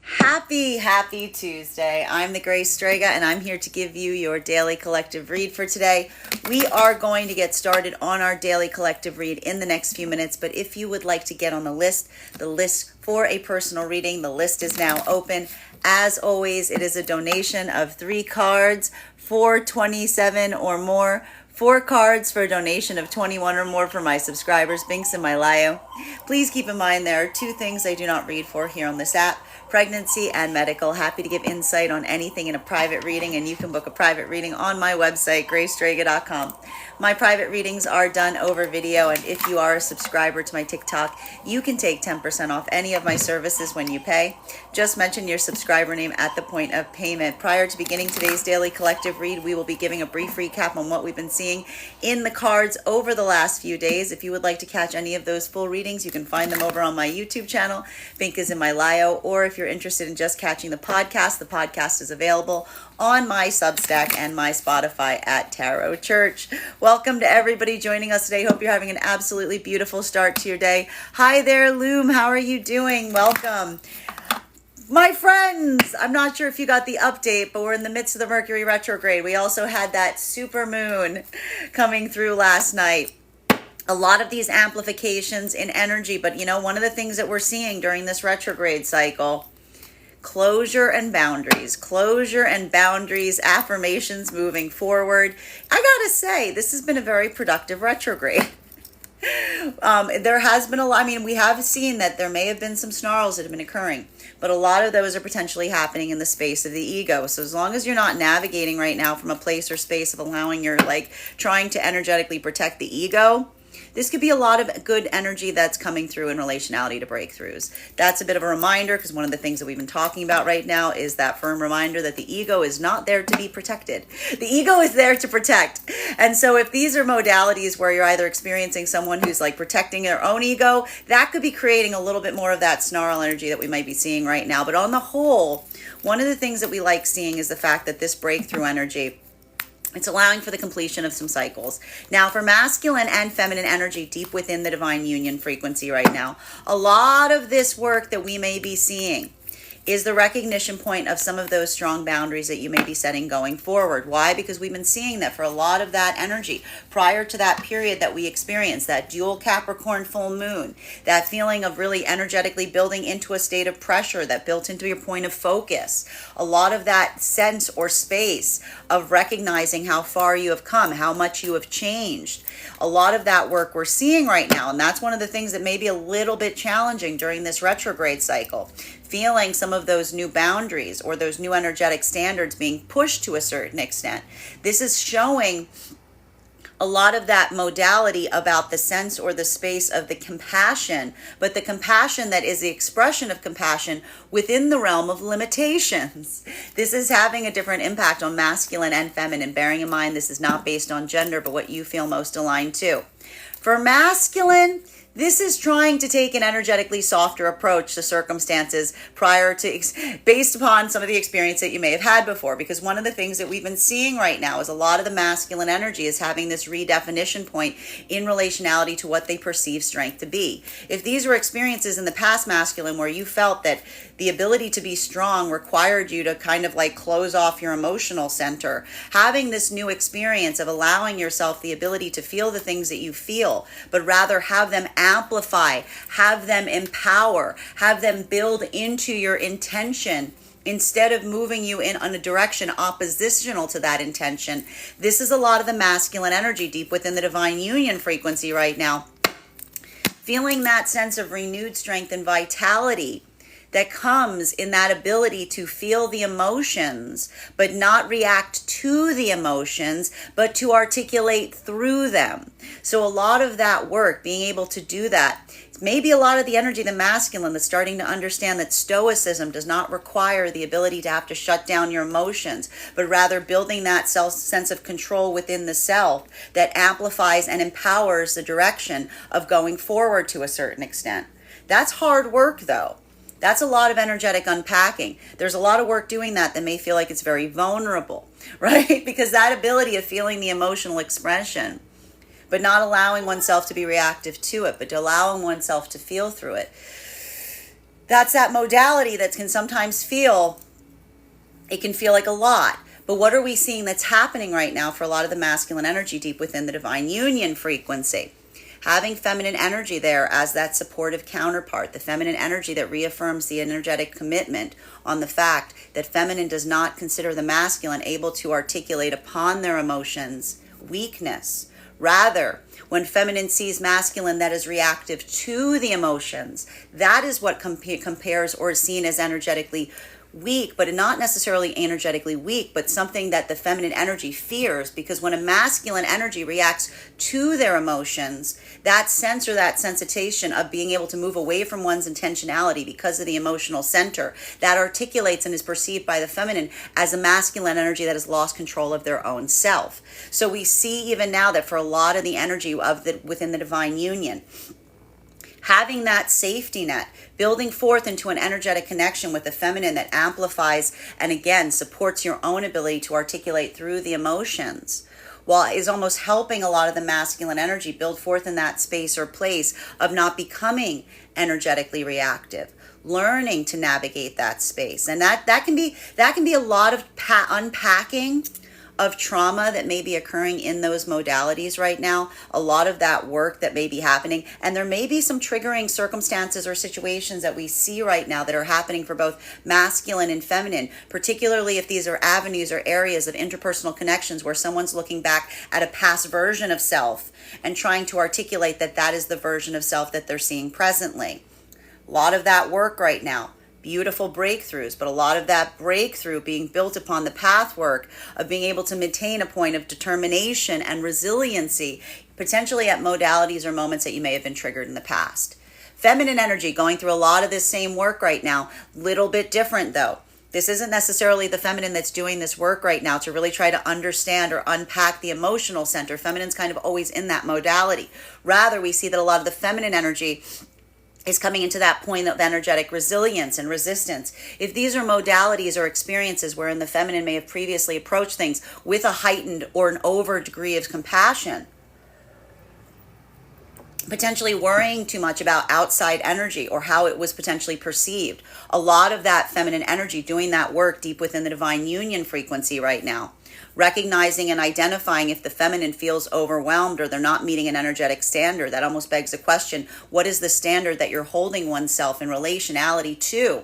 Happy Tuesday. I'm the Grace Strega, and I'm here to give you your daily collective read for today. We are going to get started on our daily collective read in the next few minutes, but if you would like to get on the list for a personal reading, the list is now open. As always, it is a donation of 3 cards for $27 or more. 4 cards for a donation of $21 or more for my subscribers, Binks and Malayo. Please keep in mind there are 2 things I do not read for here on this app: pregnancy and medical. Happy to give insight on anything in a private reading, and you can book a private reading on my website, gracestrega.com. My private readings are done over video, and if you are a subscriber to my TikTok, you can take 10% off any of my services when you pay. Just mention your subscriber name at the point of payment. Prior to beginning today's daily collective read, we will be giving a brief recap on what we've been seeing in the cards over the last few days. If you would like to catch any of those full readings, you can find them over on my YouTube channel, Binkas in my Lio, or if you're interested in just catching the podcast is available on my Substack and my Spotify at Tarot Church. Welcome to everybody joining us today. Hope you're having an absolutely beautiful start to your day. Hi there, Loom. How are you doing? Welcome. My friends, I'm not sure if you got the update, but we're in the midst of the Mercury retrograde. We also had that super moon coming through last night. A lot of these amplifications in energy, but one of the things that we're seeing during this retrograde cycle: closure and boundaries, affirmations moving forward. I gotta say, this has been a very productive retrograde. There has been a lot. We have seen that there may have been some snarls that have been occurring, but a lot of those are potentially happening in the space of the ego. So as long as you're not navigating right now from a place or space of allowing your, trying to energetically protect the ego, this could be a lot of good energy that's coming through in relationality to breakthroughs. That's a bit of a reminder, because one of the things that we've been talking about right now is that firm reminder that the ego is not there to be protected. The ego is there to protect. And so if these are modalities where you're either experiencing someone who's protecting their own ego, that could be creating a little bit more of that snarl energy that we might be seeing right now. But on the whole, one of the things that we like seeing is the fact that this breakthrough energy, it's allowing for the completion of some cycles. Now, for masculine and feminine energy deep within the divine union frequency right now, a lot of this work that we may be seeing is the recognition point of some of those strong boundaries that you may be setting going forward. Why? Because we've been seeing that for a lot of that energy prior to that period that we experienced, that dual Capricorn full moon, that feeling of really energetically building into a state of pressure that built into your point of focus. A lot of that sense or space of recognizing how far you have come, how much you have changed. A lot of that work we're seeing right now, and that's one of the things that may be a little bit challenging during this retrograde cycle. Feeling some of those new boundaries or those new energetic standards being pushed to a certain extent. This is showing a lot of that modality about the sense or the space of the compassion, but the compassion that is the expression of compassion within the realm of limitations. This is having a different impact on masculine and feminine, bearing in mind this is not based on gender, but what you feel most aligned to. For masculine, this is trying to take an energetically softer approach to circumstances based upon some of the experience that you may have had before. Because one of the things that we've been seeing right now is a lot of the masculine energy is having this redefinition point in relationality to what they perceive strength to be. If these were experiences in the past, masculine, where you felt that the ability to be strong required you to kind of close off your emotional center, having this new experience of allowing yourself the ability to feel the things that you feel, but rather have them amplify, have them empower, have them build into your intention instead of moving you in a direction oppositional to that intention. This is a lot of the masculine energy deep within the divine union frequency right now. Feeling that sense of renewed strength and vitality that comes in that ability to feel the emotions, but not react to the emotions, but to articulate through them. So a lot of that work, being able to do that, maybe a lot of the energy, the masculine, that's starting to understand that stoicism does not require the ability to have to shut down your emotions, but rather building that sense of control within the self that amplifies and empowers the direction of going forward to a certain extent. That's hard work, though. That's a lot of energetic unpacking. There's a lot of work doing that may feel like it's very vulnerable, right? Because that ability of feeling the emotional expression, but not allowing oneself to be reactive to it, but allowing oneself to feel through it. that's that modality that can sometimes feel, it can feel like a lot. But what are we seeing that's happening right now for a lot of the masculine energy deep within the divine union frequency? Having feminine energy there as that supportive counterpart, the feminine energy that reaffirms the energetic commitment on the fact that feminine does not consider the masculine able to articulate upon their emotions weakness. Rather, when feminine sees masculine that is reactive to the emotions, that is what compares or is seen as energetically weak, but not necessarily energetically weak, but something that the feminine energy fears, because when a masculine energy reacts to their emotions, that sense or that sensitization of being able to move away from one's intentionality because of the emotional center, that articulates and is perceived by the feminine as a masculine energy that has lost control of their own self. So we see even now that for a lot of the energy of within the divine union, having that safety net, building forth into an energetic connection with the feminine that amplifies and again supports your own ability to articulate through the emotions, while is almost helping a lot of the masculine energy build forth in that space or place of not becoming energetically reactive, learning to navigate that space. And that can be a lot of unpacking of trauma that may be occurring in those modalities right now, a lot of that work that may be happening, and there may be some triggering circumstances or situations that we see right now that are happening for both masculine and feminine, particularly if these are avenues or areas of interpersonal connections where someone's looking back at a past version of self and trying to articulate that that is the version of self that they're seeing presently. A lot of that work right now. Beautiful breakthroughs, but a lot of that breakthrough being built upon the path work of being able to maintain a point of determination and resiliency, potentially at modalities or moments that you may have been triggered in the past. Feminine energy going through a lot of this same work right now, little bit different though. This isn't necessarily the feminine that's doing this work right now to really try to understand or unpack the emotional center. Feminine's kind of always in that modality. Rather, we see that a lot of the feminine energy is coming into that point of energetic resilience and resistance. If these are modalities or experiences wherein the feminine may have previously approached things with a heightened or an over degree of compassion, potentially worrying too much about outside energy or how it was potentially perceived, a lot of that feminine energy doing that work deep within the divine union frequency right now. Recognizing and identifying if the feminine feels overwhelmed or they're not meeting an energetic standard. That almost begs the question, what is the standard that you're holding oneself in relationality to?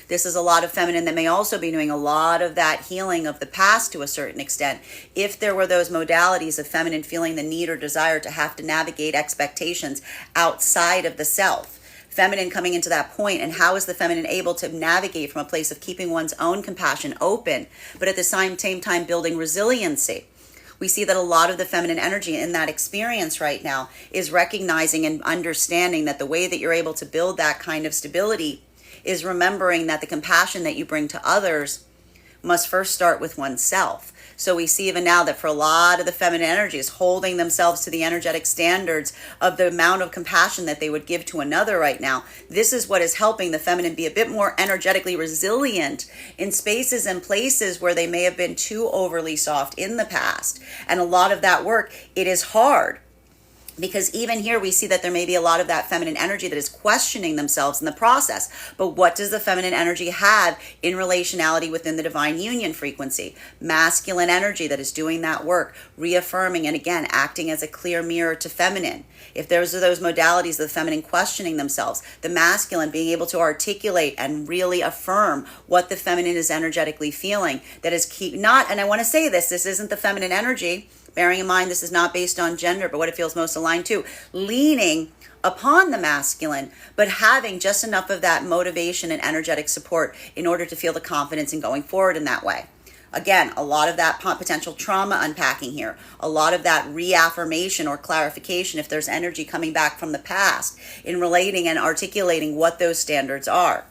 This is a lot of feminine that may also be doing a lot of that healing of the past to a certain extent. If there were those modalities of feminine feeling the need or desire to have to navigate expectations outside of the self. Feminine coming into that point, and how is the feminine able to navigate from a place of keeping one's own compassion open, but at the same time building resiliency? We see that a lot of the feminine energy in that experience right now is recognizing and understanding that the way that you're able to build that kind of stability is remembering that the compassion that you bring to others must first start with oneself. So we see even now that for a lot of the feminine energy is holding themselves to the energetic standards of the amount of compassion that they would give to another right now. This is what is helping the feminine be a bit more energetically resilient in spaces and places where they may have been too overly soft in the past. And a lot of that work, it is hard. Because even here we see that there may be a lot of that feminine energy that is questioning themselves in the process. But what does the feminine energy have in relationality within the divine union frequency? Masculine energy that is doing that work, reaffirming and again acting as a clear mirror to feminine. If there's those modalities of the feminine questioning themselves, the masculine being able to articulate and really affirm what the feminine is energetically feeling. That is and I want to say this isn't the feminine energy. Bearing in mind, this is not based on gender, but what it feels most aligned to, leaning upon the masculine, but having just enough of that motivation and energetic support in order to feel the confidence in going forward in that way. Again, a lot of that potential trauma unpacking here, a lot of that reaffirmation or clarification if there's energy coming back from the past in relating and articulating what those standards are.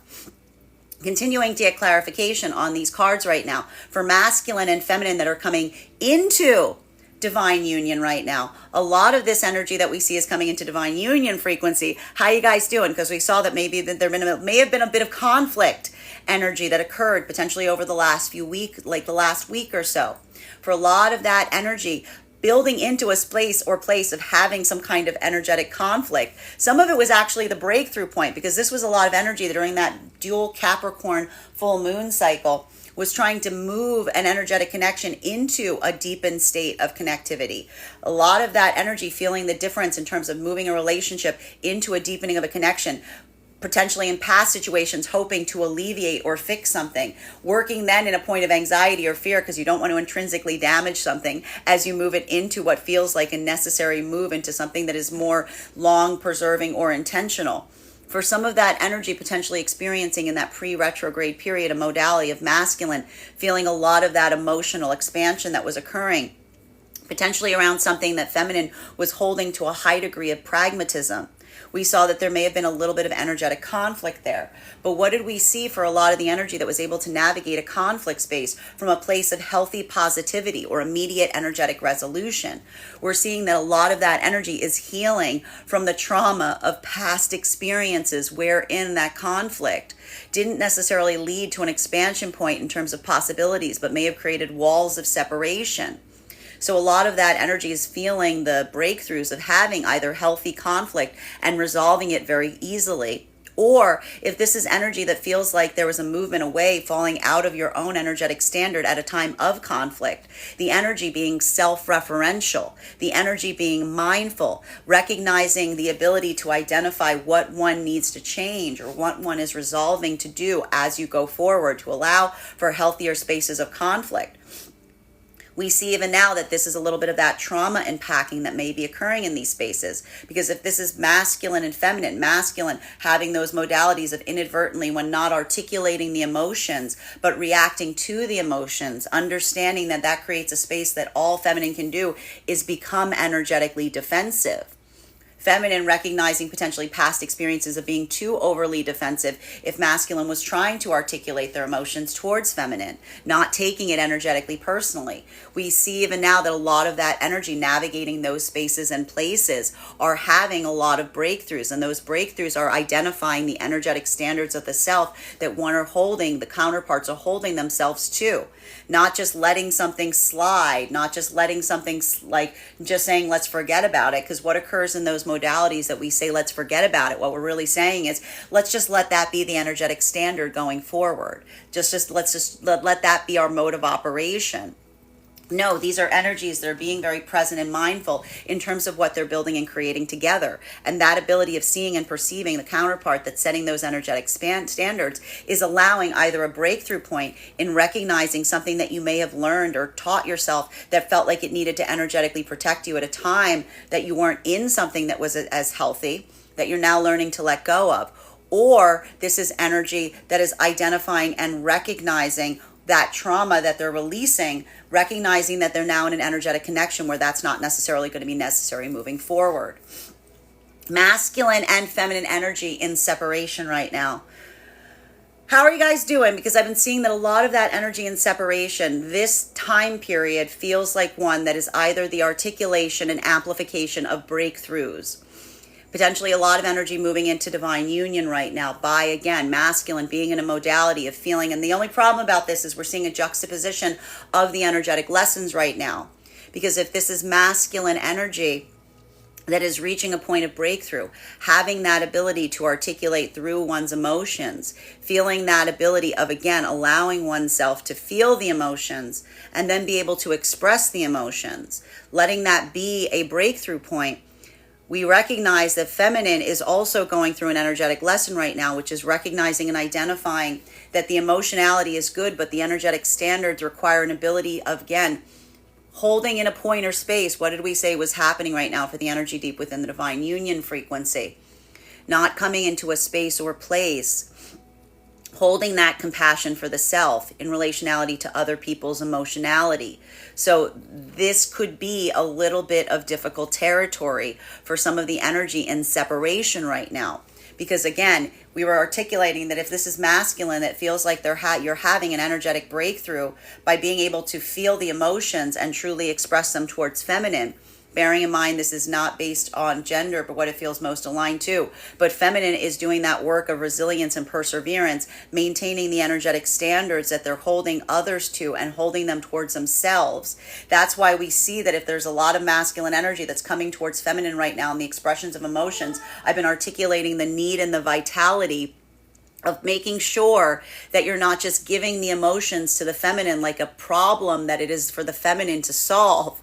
Continuing to get clarification on these cards right now for masculine and feminine that are coming into divine union right now. A lot of this energy that we see is coming into divine union frequency. How you guys doing? Because we saw that maybe there may have been a bit of conflict energy that occurred potentially over the last few weeks, like the last week or so. For a lot of that energy, building into a space or place of having some kind of energetic conflict. Some of it was actually the breakthrough point, because this was a lot of energy during that dual Capricorn full moon cycle, was trying to move an energetic connection into a deepened state of connectivity. A lot of that energy feeling the difference in terms of moving a relationship into a deepening of a connection, potentially in past situations, hoping to alleviate or fix something, working then in a point of anxiety or fear because you don't want to intrinsically damage something as you move it into what feels like a necessary move into something that is more long preserving or intentional. For some of that energy potentially experiencing in that pre-retrograde period a modality of masculine, feeling a lot of that emotional expansion that was occurring, potentially around something that feminine was holding to a high degree of pragmatism. We saw that there may have been a little bit of energetic conflict there. But what did we see for a lot of the energy that was able to navigate a conflict space from a place of healthy positivity or immediate energetic resolution? We're seeing that a lot of that energy is healing from the trauma of past experiences wherein that conflict didn't necessarily lead to an expansion point in terms of possibilities, but may have created walls of separation. So a lot of that energy is feeling the breakthroughs of having either healthy conflict and resolving it very easily, or if this is energy that feels like there was a movement away, falling out of your own energetic standard at a time of conflict, the energy being self-referential, the energy being mindful, recognizing the ability to identify what one needs to change or what one is resolving to do as you go forward to allow for healthier spaces of conflict. We see even now that this is a little bit of that trauma unpacking that may be occurring in these spaces. Because if this is masculine and feminine, masculine having those modalities of inadvertently, when not articulating the emotions, but reacting to the emotions, understanding that that creates a space that all feminine can do is become energetically defensive. Feminine recognizing potentially past experiences of being too overly defensive if masculine was trying to articulate their emotions towards feminine, not taking it energetically personally. We see even now that a lot of that energy navigating those spaces and places are having a lot of breakthroughs, and those breakthroughs are identifying the energetic standards of the self that one are holding, the counterparts are holding themselves to. Not just letting something slide, not just letting something like just saying let's forget about it, because what occurs in those modalities that we say let's forget about it, what we're really saying is let's just let that be the energetic standard going forward. Let's let that be our mode of operation. No, these are energies that are being very present and mindful in terms of what they're building and creating together. And that ability of seeing and perceiving the counterpart that's setting those energetic standards is allowing either a breakthrough point in recognizing something that you may have learned or taught yourself that felt like it needed to energetically protect you at a time that you weren't in something that was as healthy, that you're now learning to let go of. Or this is energy that is identifying and recognizing that trauma that they're releasing, recognizing that they're now in an energetic connection where that's not necessarily going to be necessary moving forward. Masculine and feminine energy in separation right now. How are you guys doing? Because I've been seeing that a lot of that energy in separation, this time period feels like one that is either the articulation and amplification of breakthroughs. Potentially a lot of energy moving into divine union right now by, again, masculine being in a modality of feeling. And the only problem about this is we're seeing a juxtaposition of the energetic lessons right now. Because if this is masculine energy that is reaching a point of breakthrough, having that ability to articulate through one's emotions, feeling that ability of, again, allowing oneself to feel the emotions and then be able to express the emotions, letting that be a breakthrough point. We recognize that feminine is also going through an energetic lesson right now, which is recognizing and identifying that the emotionality is good, but the energetic standards require an ability of, again, holding in a point or space. What did we say was happening right now for the energy deep within the divine union frequency? Not coming into a space or place, holding that compassion for the self in relationality to other people's emotionality. So this could be a little bit of difficult territory for some of the energy in separation right now. Because again, we were articulating that if this is masculine, it feels like you're having an energetic breakthrough by being able to feel the emotions and truly express them towards feminine. bearing in mind this is not based on gender, but what it feels most aligned to. But feminine is doing that work of resilience and perseverance, maintaining the energetic standards that they're holding others to and holding them towards themselves. That's why we see that if there's a lot of masculine energy that's coming towards feminine right now in the expressions of emotions, I've been articulating the need and the vitality of making sure that you're not just giving the emotions to the feminine like a problem that it is for the feminine to solve.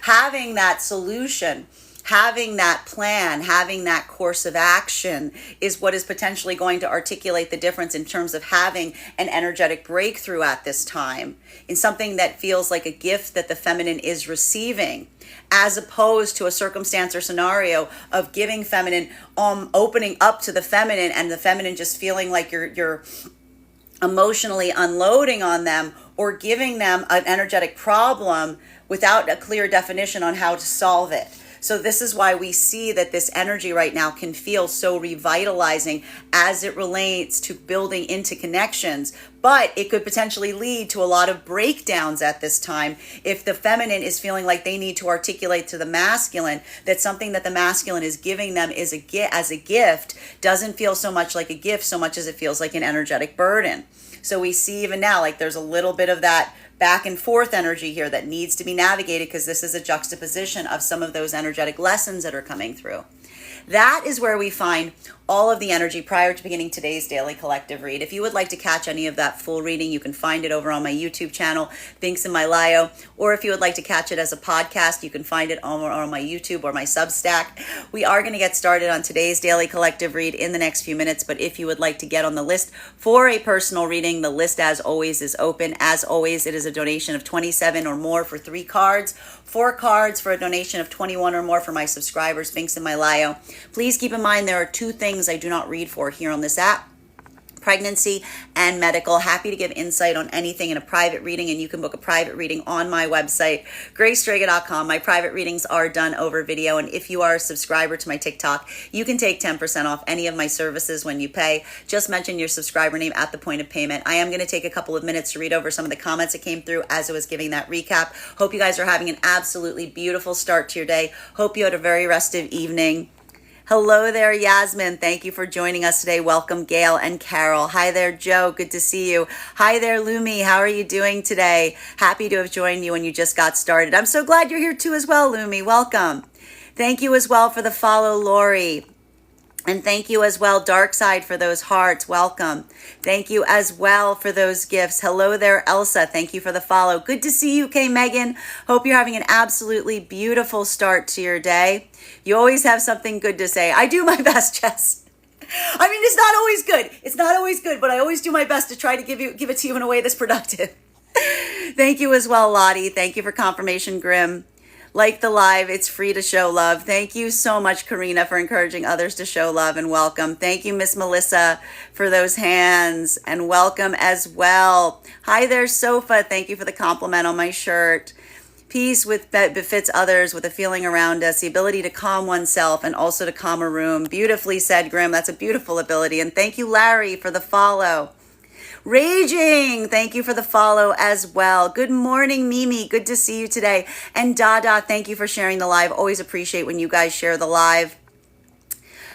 Having that solution, having that plan, having that course of action is what is potentially going to articulate the difference in terms of having an energetic breakthrough at this time in something that feels like a gift that the feminine is receiving, as opposed to a circumstance or scenario of giving feminine, opening up to the feminine and the feminine just feeling like you're emotionally unloading on them or giving them an energetic problem without a clear definition on how to solve it. So this is why we see that this energy right now can feel so revitalizing as it relates to building into connections, but it could potentially lead to a lot of breakdowns at this time if the feminine is feeling like they need to articulate to the masculine that something that the masculine is giving them is as a gift doesn't feel so much like a gift so much as it feels like an energetic burden. So we see even now like there's a little bit of that back and forth energy here that needs to be navigated because this is a juxtaposition of some of those energetic lessons that are coming through. That is where we find all of the energy prior to beginning today's daily collective read. If you would like to catch any of that full reading, you can find it over on my YouTube channel, Binks in My Lio, or if you would like to catch it as a podcast, you can find it on my YouTube or my Substack. We are going to get started on today's daily collective read in the next few minutes, but if you would like to get on the list for a personal reading, the list as always is open. As always, it is a donation of $27 or more for 3 cards, 4 cards for a donation of $21 or more for my subscribers, Binks in My Lio. Please keep in mind there are 2 things I do not read for here on this app: pregnancy and medical. Happy to give insight on anything in a private reading, and you can book a private reading on my website, gracestrega.com. My private readings are done over video, and if you are a subscriber to my TikTok, you can take 10% off any of my services when you pay. Just mention your subscriber name at the point of payment. I am going to take a couple of minutes to read over some of the comments that came through as I was giving that recap. Hope you guys are having an absolutely beautiful start to your day. Hope you had a very restive evening. Hello there, Yasmin. Thank you for joining us today. Welcome, Gail and Carol. Hi there, Joe. Good to see you. Hi there, Lumi. How are you doing today? Happy to have joined you when you just got started. I'm so glad you're here too as well, Lumi. Welcome. Thank you as well for the follow, Lori. And thank you as well, Dark Side, for those hearts. Welcome. Thank you as well for those gifts. Hello there, Elsa. Thank you for the follow. Good to see you, Kay Megan. Hope you're having an absolutely beautiful start to your day. You always have something good to say. I do my best, Jess. I mean, it's not always good. It's not always good, but I always do my best to try to give it to you in a way that's productive. Thank you as well, Lottie. Thank you for confirmation, Grim. Like the live, it's free to show love. Thank you so much, Karina, for encouraging others to show love and welcome. Thank you, Miss Melissa, for those hands, and welcome as well. Hi there, Sofa. Thank you for the compliment on my shirt. Peace that befits others with a feeling around us, the ability to calm oneself and also to calm a room. Beautifully said, Grim. That's a beautiful ability. And thank you, Larry, for the follow. Raging, thank you for the follow as well. Good morning, Mimi. Good to see you today. And Dada, thank you for sharing the live. Always appreciate when you guys share the live.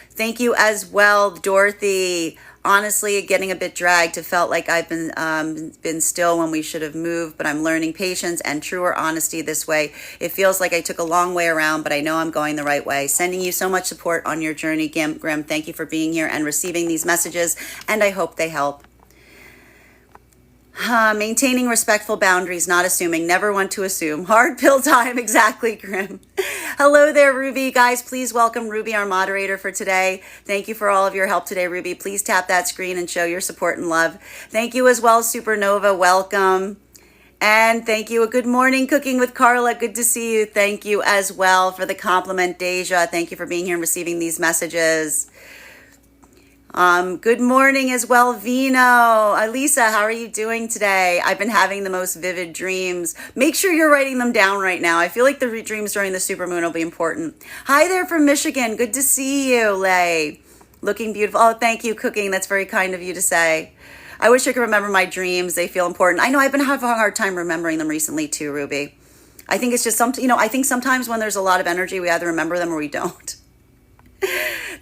Thank you as well, Dorothy. Honestly, getting a bit dragged. It felt like I've been still when we should have moved, but I'm learning patience and truer honesty this way. It feels like I took a long way around, but I know I'm going the right way. Sending you so much support on your journey, Grim. Thank you for being here and receiving these messages, and I hope they help. Maintaining respectful boundaries, not assuming, never want to assume. Hard pill time, exactly, Grim. Hello there, Ruby. Guys, please welcome Ruby, our moderator for today. Thank you for all of your help today, Ruby. Please tap that screen and show your support and love. Thank you as well, Supernova. Welcome. And thank you. Good morning, Cooking with Carla. Good to see you. Thank you as well for the compliment, Deja. Thank you for being here and receiving these messages. Good morning as well, Vino. Elisa, how are you doing today? I've been having the most vivid dreams. Make sure you're writing them down right now. I feel like the dreams during the supermoon will be important. Hi there from Michigan. Good to see you, Lay. Looking beautiful. Oh, thank you, Cooking. That's very kind of you to say. I wish I could remember my dreams. They feel important. I know I've been having a hard time remembering them recently too, Ruby. I think it's just I think sometimes when there's a lot of energy, we either remember them or we don't.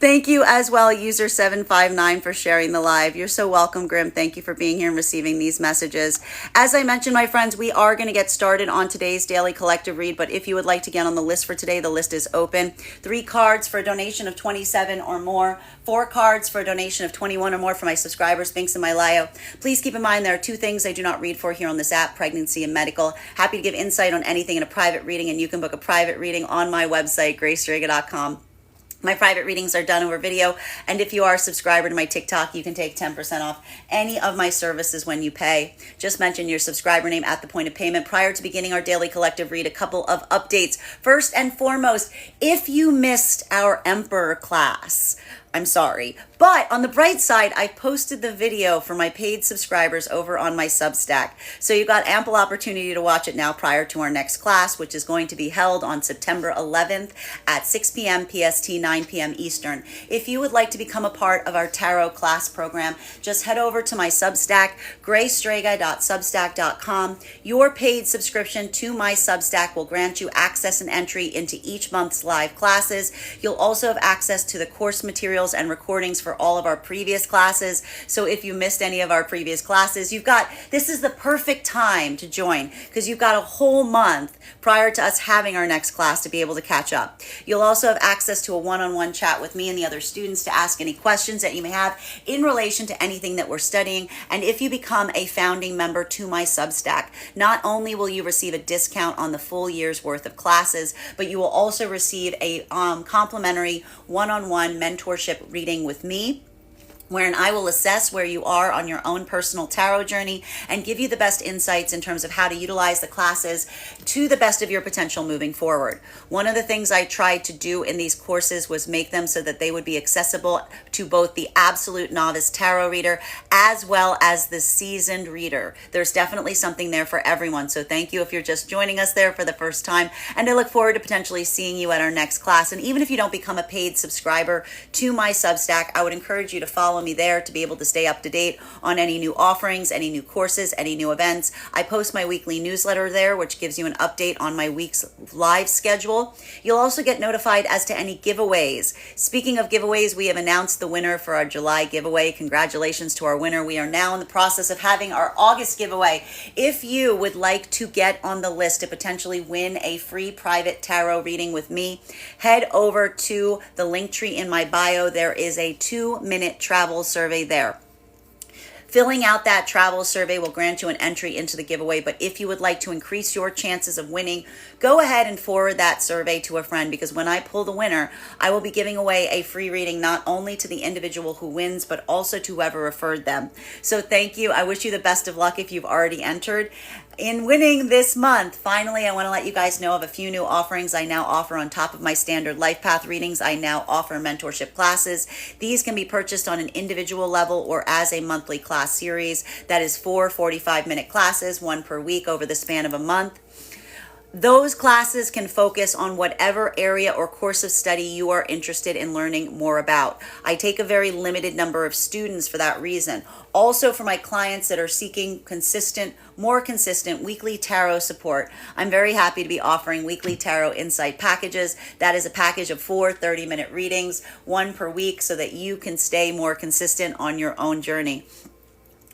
Thank you as well, user 759, for sharing the live. You're so welcome, Grim. Thank you for being here and receiving these messages. As I mentioned, my friends, we are going to get started on today's daily collective read, but if you would like to get on the list for today, the list is open. 3 cards for a donation of 27 or more, 4 cards for a donation of 21 or more for my subscribers, links in my bio. Please keep in mind there are 2 things I do not read for here on this app, pregnancy and medical. Happy to give insight on anything in a private reading, and you can book a private reading on my website, Strega.com. My private readings are done over video, and if you are a subscriber to my TikTok, you can take 10% off any of my services when you pay. Just mention your subscriber name at the point of payment. Prior to beginning our daily collective read, a couple of updates. First and foremost, if you missed our Emperor class, I'm sorry. But on the bright side, I posted the video for my paid subscribers over on my Substack. So you've got ample opportunity to watch it now prior to our next class, which is going to be held on September 11th at 6 p.m. PST, 9 p.m. Eastern. If you would like to become a part of our tarot class program, just head over to my Substack, graystrega.substack.com. Your paid subscription to my Substack will grant you access and entry into each month's live classes. You'll also have access to the course materials and recordings for all of our previous classes. So if you missed any of our previous classes, this is the perfect time to join, because you've got a whole month prior to us having our next class to be able to catch up. You'll also have access to a one-on-one chat with me and the other students to ask any questions that you may have in relation to anything that we're studying. And if you become a founding member to my Substack, not only will you receive a discount on the full year's worth of classes, but you will also receive a complimentary one-on-one mentorship reading with me, wherein I will assess where you are on your own personal tarot journey and give you the best insights in terms of how to utilize the classes to the best of your potential moving forward. One of the things I tried to do in these courses was make them so that they would be accessible to both the absolute novice tarot reader as well as the seasoned reader. There's definitely something there for everyone. So thank you if you're just joining us there for the first time, and I look forward to potentially seeing you at our next class. And even if you don't become a paid subscriber to my Substack, I would encourage you to follow me there to be able to stay up to date on any new offerings, any new courses, any new events. I post my weekly newsletter there, which gives you an update on my week's live schedule. You'll also get notified as to any giveaways. Speaking of giveaways, we have announced the winner for our July giveaway. Congratulations to our winner. We are now in the process of having our August giveaway. If you would like to get on the list to potentially win a free private tarot reading with me, head over to the link tree in my bio. There is a 2-minute travel survey there. Filling out that travel survey will grant you an entry into the giveaway, but if you would like to increase your chances of winning, go ahead and forward that survey to a friend, because when I pull the winner, I will be giving away a free reading not only to the individual who wins, but also to whoever referred them. So thank you. I wish you the best of luck if you've already entered in winning this month. Finally, I want to let you guys know of a few new offerings I now offer on top of my standard life path readings. I now offer mentorship classes. These can be purchased on an individual level or as a monthly class series. That is 4 45-minute classes, 1 per week over the span of a month. Those classes can focus on whatever area or course of study you are interested in learning more about. I take a very limited number of students for that reason. Also, for my clients that are seeking more consistent weekly tarot support, I'm very happy to be offering weekly tarot insight packages. That is a package of 4 30-minute readings, 1 per week, so that you can stay more consistent on your own journey.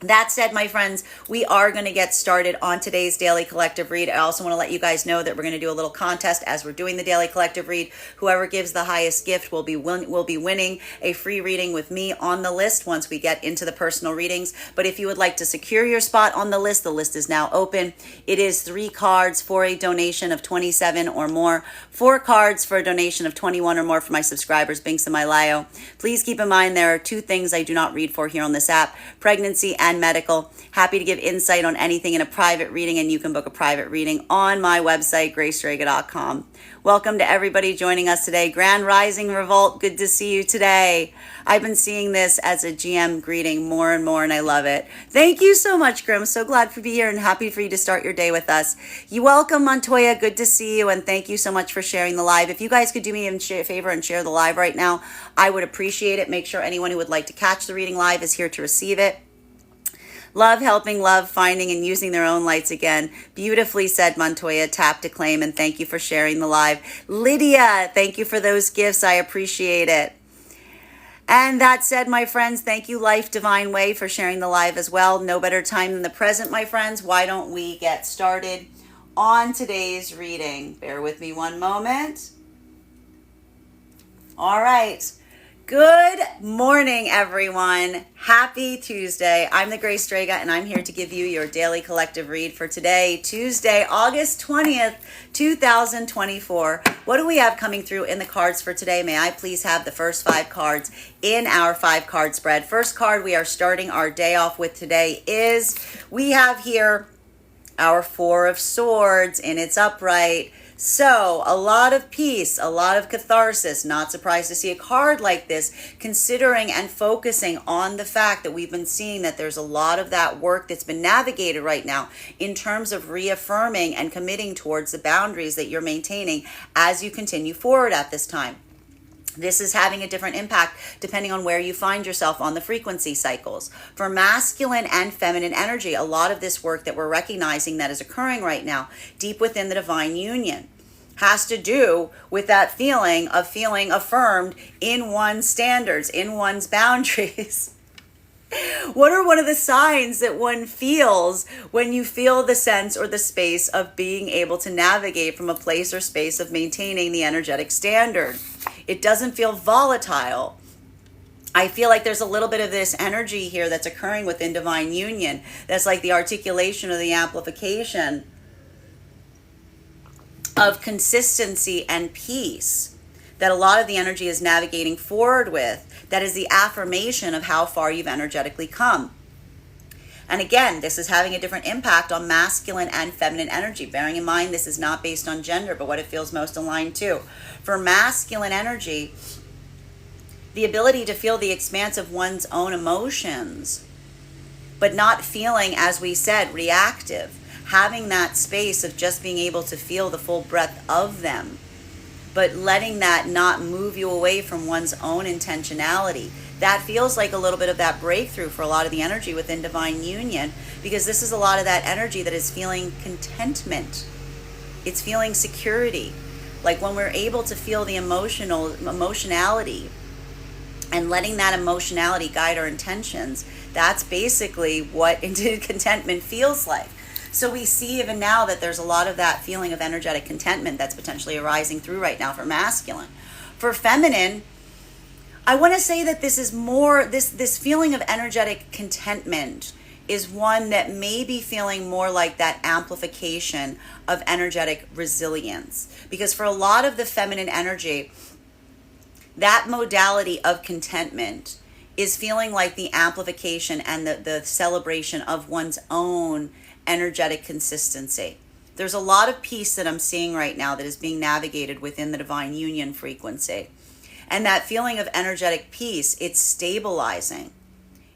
That said, my friends, we are going to get started on today's daily collective read. I also want to let you guys know that we're going to do a little contest as we're doing the daily collective read. Whoever gives the highest gift will be winning a free reading with me on the list once we get into the personal readings. But if you would like to secure your spot on the list is now open. It is 3 cards for a donation of 27 or more, 4 cards for a donation of 21 or more for my subscribers, links in my bio. Please keep in mind there are 2 things I do not read for here on this app, pregnancy and medical. Happy to give insight on anything in a private reading, and you can book a private reading on my website, graystrega.com. Welcome to everybody joining us today. Grand Rising Revolt, good to see you today. I've been seeing this as a GM greeting more and more, and I love it. Thank you so much, Grim. So glad to be here and happy for you to start your day with us. You welcome, Montoya. Good to see you, and thank you so much for sharing the live. If you guys could do me a favor and share the live right now, I would appreciate it. Make sure anyone who would like to catch the reading live is here to receive it. Love helping, love finding and using their own lights again. Beautifully said, Montoya. Tap to claim, and thank you for sharing the live. Lydia, thank you for those gifts. I appreciate it. And that said, my friends, thank you, Life Divine Way, for sharing the live as well. No better time than the present, my friends. Why don't we get started on today's reading? Bear with me one moment. All right. Good morning, everyone. Happy Tuesday. I'm the Grace Strega, and I'm here to give you your daily collective read for today, Tuesday, August 20th, 2024. What do we have coming through in the cards for today? May I please have the first 5 cards in our 5-card spread? First card we are starting our day off with today is, we have here our 4 of Swords in its upright. So a lot of peace, a lot of catharsis. Not surprised to see a card like this, considering and focusing on the fact that we've been seeing that there's a lot of that work that's been navigated right now in terms of reaffirming and committing towards the boundaries that you're maintaining as you continue forward at this time. This is having a different impact depending on where you find yourself on the frequency cycles. For masculine and feminine energy, a lot of this work that we're recognizing that is occurring right now, deep within the divine union, has to do with that feeling of feeling affirmed in one's standards, in one's boundaries. What are one of the signs that one feels when you feel the sense or the space of being able to navigate from a place or space of maintaining the energetic standard? It doesn't feel volatile. I feel like there's a little bit of this energy here that's occurring within divine union. That's like the articulation or the amplification of consistency and peace that a lot of the energy is navigating forward with. That is the affirmation of how far you've energetically come. And again, this is having a different impact on masculine and feminine energy. Bearing in mind, this is not based on gender, but what it feels most aligned to. For masculine energy, the ability to feel the expanse of one's own emotions, but not feeling, as we said, reactive. Having that space of just being able to feel the full breadth of them, but letting that not move you away from one's own intentionality. That feels like a little bit of that breakthrough for a lot of the energy within divine union, because this is a lot of that energy that is feeling contentment. It's feeling security. Like when we're able to feel the emotionality and letting that emotionality guide our intentions, that's basically what contentment feels like. So we see even now that there's a lot of that feeling of energetic contentment that's potentially arising through right now for masculine. For feminine, I want to say that this is more, this feeling of energetic contentment is one that may be feeling more like that amplification of energetic resilience. Because for a lot of the feminine energy, that modality of contentment is feeling like the amplification and the celebration of one's own energetic consistency. There's a lot of peace that I'm seeing right now that is being navigated within the divine union frequency. And that feeling of energetic peace, it's stabilizing.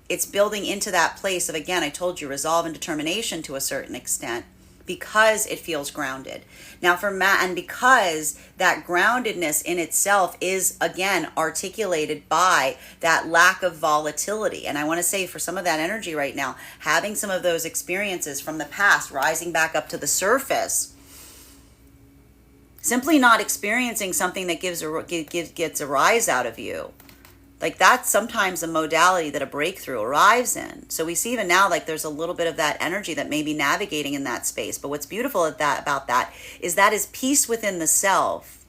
It's building into that place of, again, I told you, resolve and determination to a certain extent, because it feels grounded. Now and because that groundedness in itself is, again, articulated by that lack of volatility. And I want to say for some of that energy right now, having some of those experiences from the past rising back up to the surface, simply not experiencing something that gets a rise out of you. Like that's sometimes a modality that a breakthrough arrives in. So we see even now like there's a little bit of that energy that may be navigating in that space. But what's beautiful about that is peace within the self.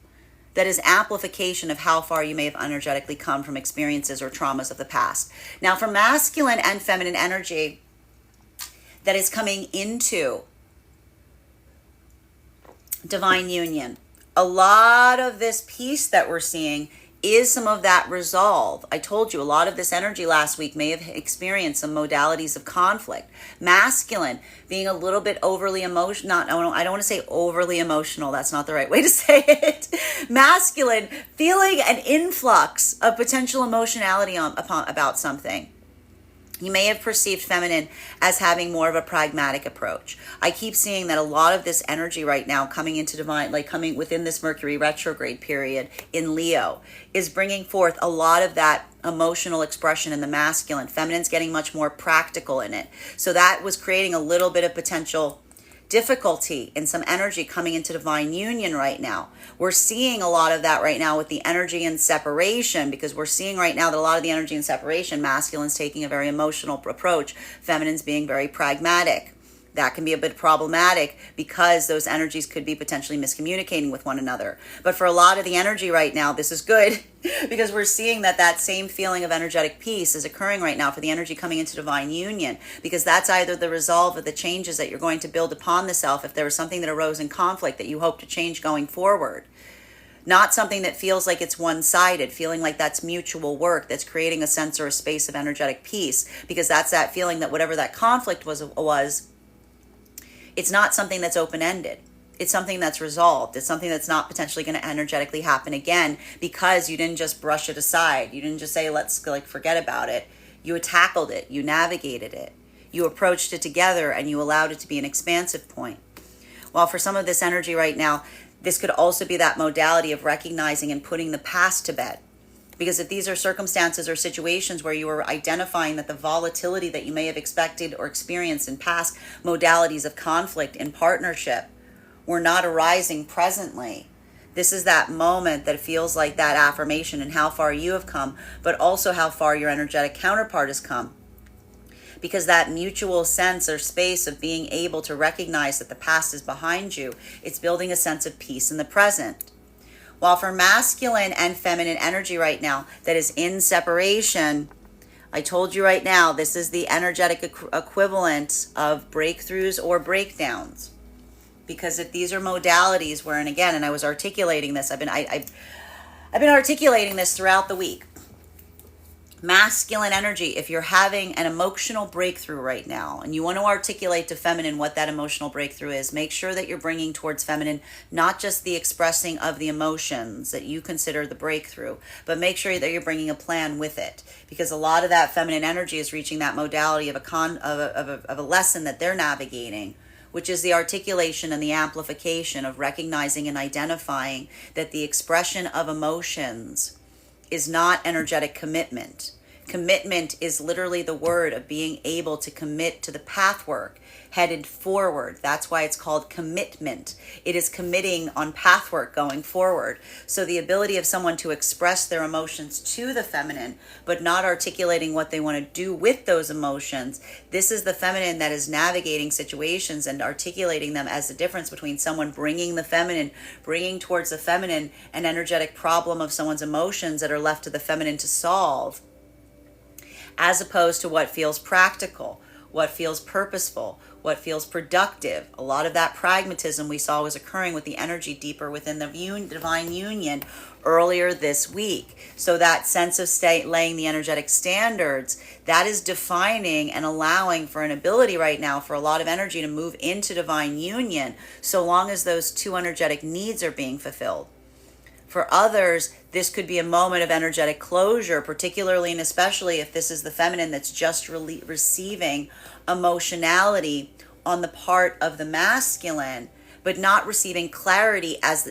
That is amplification of how far you may have energetically come from experiences or traumas of the past. Now for masculine and feminine energy that is coming into divine union, a lot of this peace that we're seeing is some of that resolve. I told you a lot of this energy last week may have experienced some modalities of conflict. Masculine being a little bit overly emotional. I don't want to say overly emotional. That's not the right way to say it. Masculine feeling an influx of potential emotionality about something. You may have perceived feminine as having more of a pragmatic approach. I keep seeing that a lot of this energy right now coming into divine, like coming within this Mercury retrograde period in Leo, is bringing forth a lot of that emotional expression in the masculine. Feminine's getting much more practical in it. So that was creating a little bit of potential difficulty in some energy coming into divine union right now. We're seeing a lot of that right now with the energy in separation, because we're seeing right now that a lot of the energy in separation, masculine's taking a very emotional approach, feminine's being very pragmatic. That can be a bit problematic because those energies could be potentially miscommunicating with one another. But for a lot of the energy right now, this is good because we're seeing that that same feeling of energetic peace is occurring right now for the energy coming into divine union, because that's either the resolve of the changes that you're going to build upon the self if there was something that arose in conflict that you hope to change going forward. Not something that feels like it's one-sided, feeling like that's mutual work, that's creating a sense or a space of energetic peace, because that's that feeling that whatever that conflict was, it's not something that's open-ended. It's something that's resolved. It's something that's not potentially going to energetically happen again because you didn't just brush it aside. You didn't just say, let's forget about it. You tackled it. You navigated it. You approached it together and you allowed it to be an expansive point. While for some of this energy right now, this could also be that modality of recognizing and putting the past to bed. Because if these are circumstances or situations where you are identifying that the volatility that you may have expected or experienced in past modalities of conflict in partnership were not arising presently, this is that moment that feels like that affirmation and how far you have come, but also how far your energetic counterpart has come. Because that mutual sense or space of being able to recognize that the past is behind you, it's building a sense of peace in the present. While for masculine and feminine energy right now that is in separation, I told you right now, this is the energetic equivalent of breakthroughs or breakdowns. Because if these are modalities where, and again, and I was articulating this, I've been articulating this throughout the week. Masculine energy, if you're having an emotional breakthrough right now and you want to articulate to feminine what that emotional breakthrough is, make sure that you're bringing towards feminine not just the expressing of the emotions that you consider the breakthrough, but make sure that you're bringing a plan with it, because a lot of that feminine energy is reaching that modality of a lesson that they're navigating, which is the articulation and the amplification of recognizing and identifying that the expression of emotions is not energetic commitment. Commitment is literally the word of being able to commit to the path work headed forward. That's why it's called commitment. It is committing on path work going forward. So the ability of someone to express their emotions to the feminine, but not articulating what they want to do with those emotions, this is the feminine that is navigating situations and articulating them as the difference between someone bringing towards the feminine an energetic problem of someone's emotions that are left to the feminine to solve, as opposed to what feels practical, what feels purposeful, what feels productive. A lot of that pragmatism we saw was occurring with the energy deeper within the divine union earlier this week. So that sense of laying the energetic standards, that is defining and allowing for an ability right now for a lot of energy to move into divine union, so long as those two energetic needs are being fulfilled. For others, this could be a moment of energetic closure, particularly and especially if this is the feminine that's just receiving emotionality on the part of the masculine, but not receiving clarity as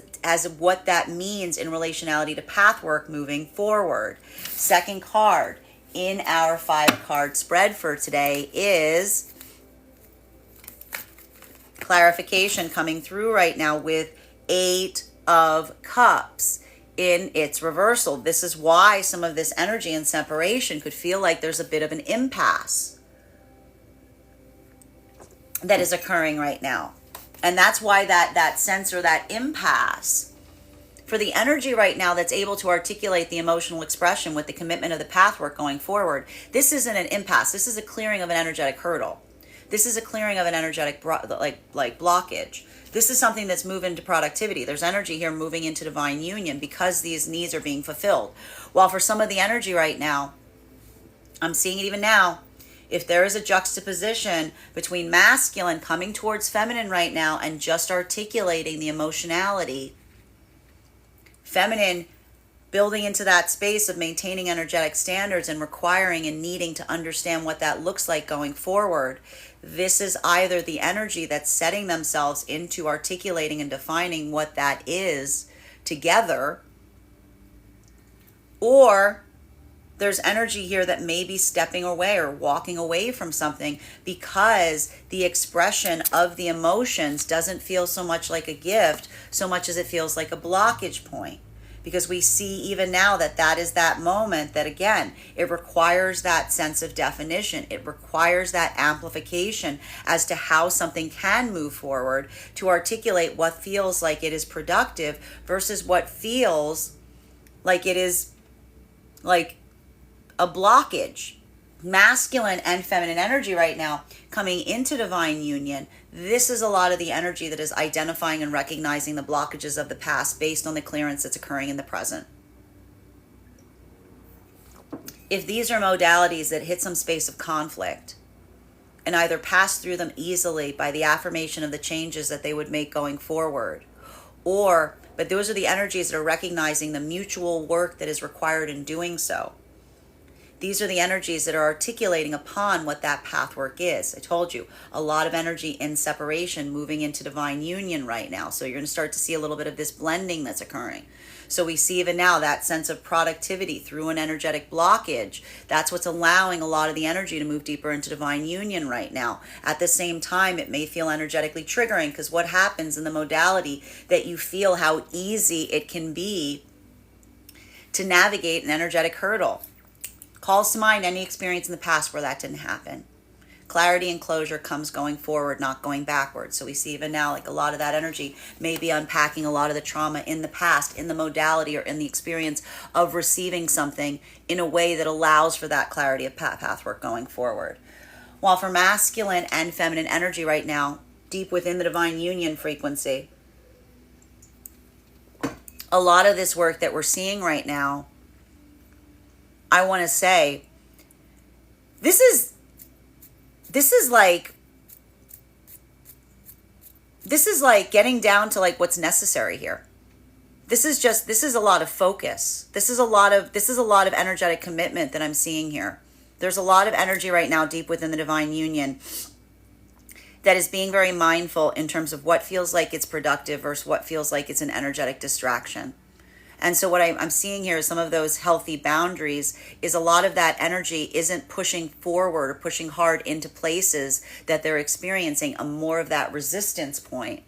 what that means in relationality to path work moving forward. Second card in our 5-card spread for today is clarification coming through right now with 8 of Cups in its reversal. This is why some of this energy and separation could feel like there's a bit of an impasse that is occurring right now. And that's why that sense or that impasse for the energy right now that's able to articulate the emotional expression with the commitment of the pathwork going forward. This isn't an impasse. This is a clearing of an energetic hurdle. This is a clearing of an energetic blockage. This is something that's moving to productivity. There's energy here moving into divine union because these needs are being fulfilled. While for some of the energy right now, I'm seeing it even now, if there is a juxtaposition between masculine coming towards feminine right now and just articulating the emotionality, feminine building into that space of maintaining energetic standards and requiring and needing to understand what that looks like going forward, this is either the energy that's setting themselves into articulating and defining what that is together, or There's energy here that may be stepping away or walking away from something because the expression of the emotions doesn't feel so much like a gift, so much as it feels like a blockage point. Because we see even now that that is that moment that, again, it requires that sense of definition. It requires that amplification as to how something can move forward to articulate what feels like it is productive versus what feels like it is like a blockage. Masculine and feminine energy right now coming into divine union. This is a lot of the energy that is identifying and recognizing the blockages of the past based on the clearance that's occurring in the present. If these are modalities that hit some space of conflict and either pass through them easily by the affirmation of the changes that they would make going forward, but those are the energies that are recognizing the mutual work that is required in doing so. These are the energies that are articulating upon what that pathwork is. I told you, a lot of energy in separation moving into divine union right now. So you're going to start to see a little bit of this blending that's occurring. So we see even now that sense of productivity through an energetic blockage. That's what's allowing a lot of the energy to move deeper into divine union right now. At the same time, it may feel energetically triggering because what happens in the modality that you feel how easy it can be to navigate an energetic hurdle. Calls to mind any experience in the past where that didn't happen. Clarity and closure comes going forward, not going backwards. So we see even now like a lot of that energy may be unpacking a lot of the trauma in the past, in the modality or in the experience of receiving something in a way that allows for that clarity of pathwork going forward. While for masculine and feminine energy right now, deep within the divine union frequency, a lot of this work that we're seeing right now, I want to say, this is like getting down to like what's necessary here. This is a lot of focus. This is a lot of energetic commitment that I'm seeing here. There's a lot of energy right now deep within the divine union that is being very mindful in terms of what feels like it's productive versus what feels like it's an energetic distraction. And so what I'm seeing here is some of those healthy boundaries is a lot of that energy isn't pushing forward or pushing hard into places that they're experiencing a more of that resistance point.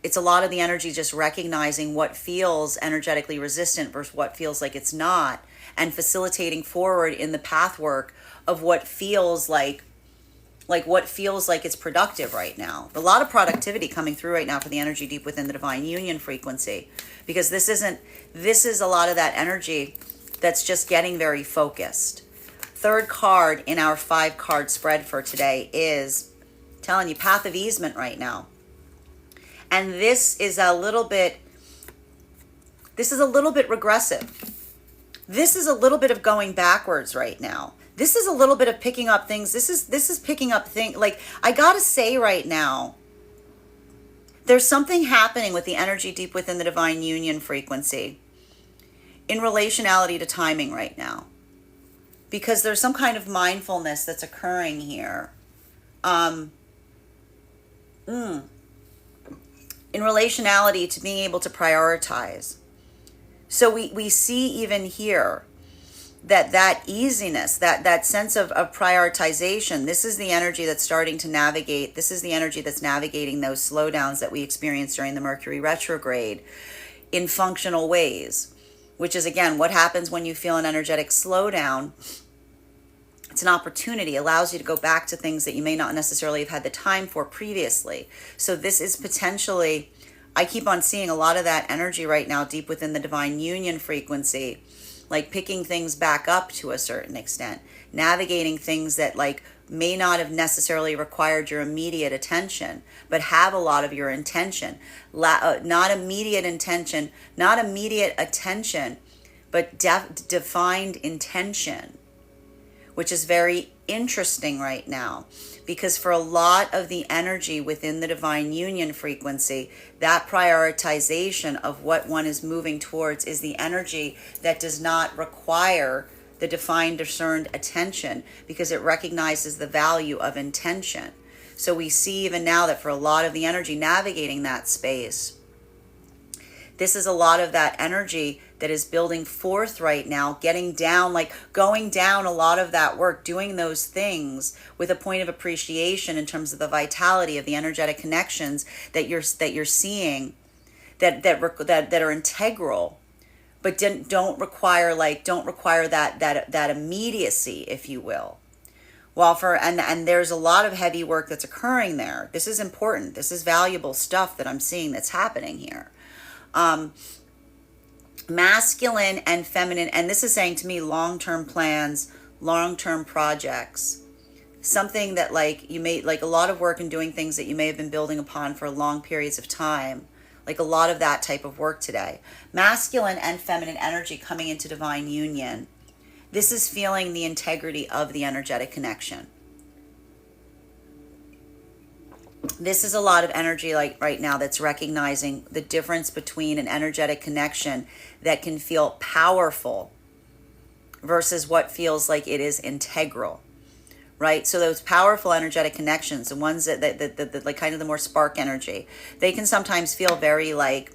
It's a lot of the energy just recognizing what feels energetically resistant versus what feels like it's not, and facilitating forward in the pathwork of what feels like it's productive right now. A lot of productivity coming through right now for the energy deep within the divine union frequency, because this is a lot of that energy that's just getting very focused. Third card in our 5-card spread for today is telling you path of easement right now. And this is a little bit regressive. This is a little bit of going backwards right now. This is a little bit of picking up things. This is picking up things. Like, I gotta say right now, there's something happening with the energy deep within the divine union frequency in relationality to timing right now, because there's some kind of mindfulness that's occurring here. In relationality to being able to prioritize. So we see even here that easiness, that sense of prioritization. This is the energy that's starting to navigate. This is the energy that's navigating those slowdowns that we experienced during the Mercury retrograde in functional ways, which is, again, what happens when you feel an energetic slowdown. It's an opportunity, allows you to go back to things that you may not necessarily have had the time for previously. So this is potentially, I keep on seeing a lot of that energy right now deep within the divine union frequency, like picking things back up to a certain extent, navigating things that like may not have necessarily required your immediate attention, but have a lot of your intention. Not immediate intention, not immediate attention, but defined intention, which is very interesting right now, because for a lot of the energy within the divine union frequency, that prioritization of what one is moving towards is the energy that does not require the defined, discerned attention, because it recognizes the value of intention. So we see even now that for a lot of the energy navigating that space, This is a lot of that energy that is building forth right now, getting down, like going down a lot of that work, doing those things with a point of appreciation in terms of the vitality of the energetic connections that you're seeing, that are integral, but don't require that immediacy, if you will. Well, and there's a lot of heavy work that's occurring there. This is important. This is valuable stuff that I'm seeing that's happening here. Masculine and feminine, and this is saying to me long-term plans, long-term projects, something that like you may, like a lot of work and doing things that you may have been building upon for long periods of time, like a lot of that type of work today. Masculine and feminine energy coming into divine union. This is feeling the integrity of the energetic connection. This is a lot of energy like right now that's recognizing the difference between an energetic connection that can feel powerful versus what feels like it is integral, right? So those powerful energetic connections, the ones that like kind of the more spark energy, they can sometimes feel very like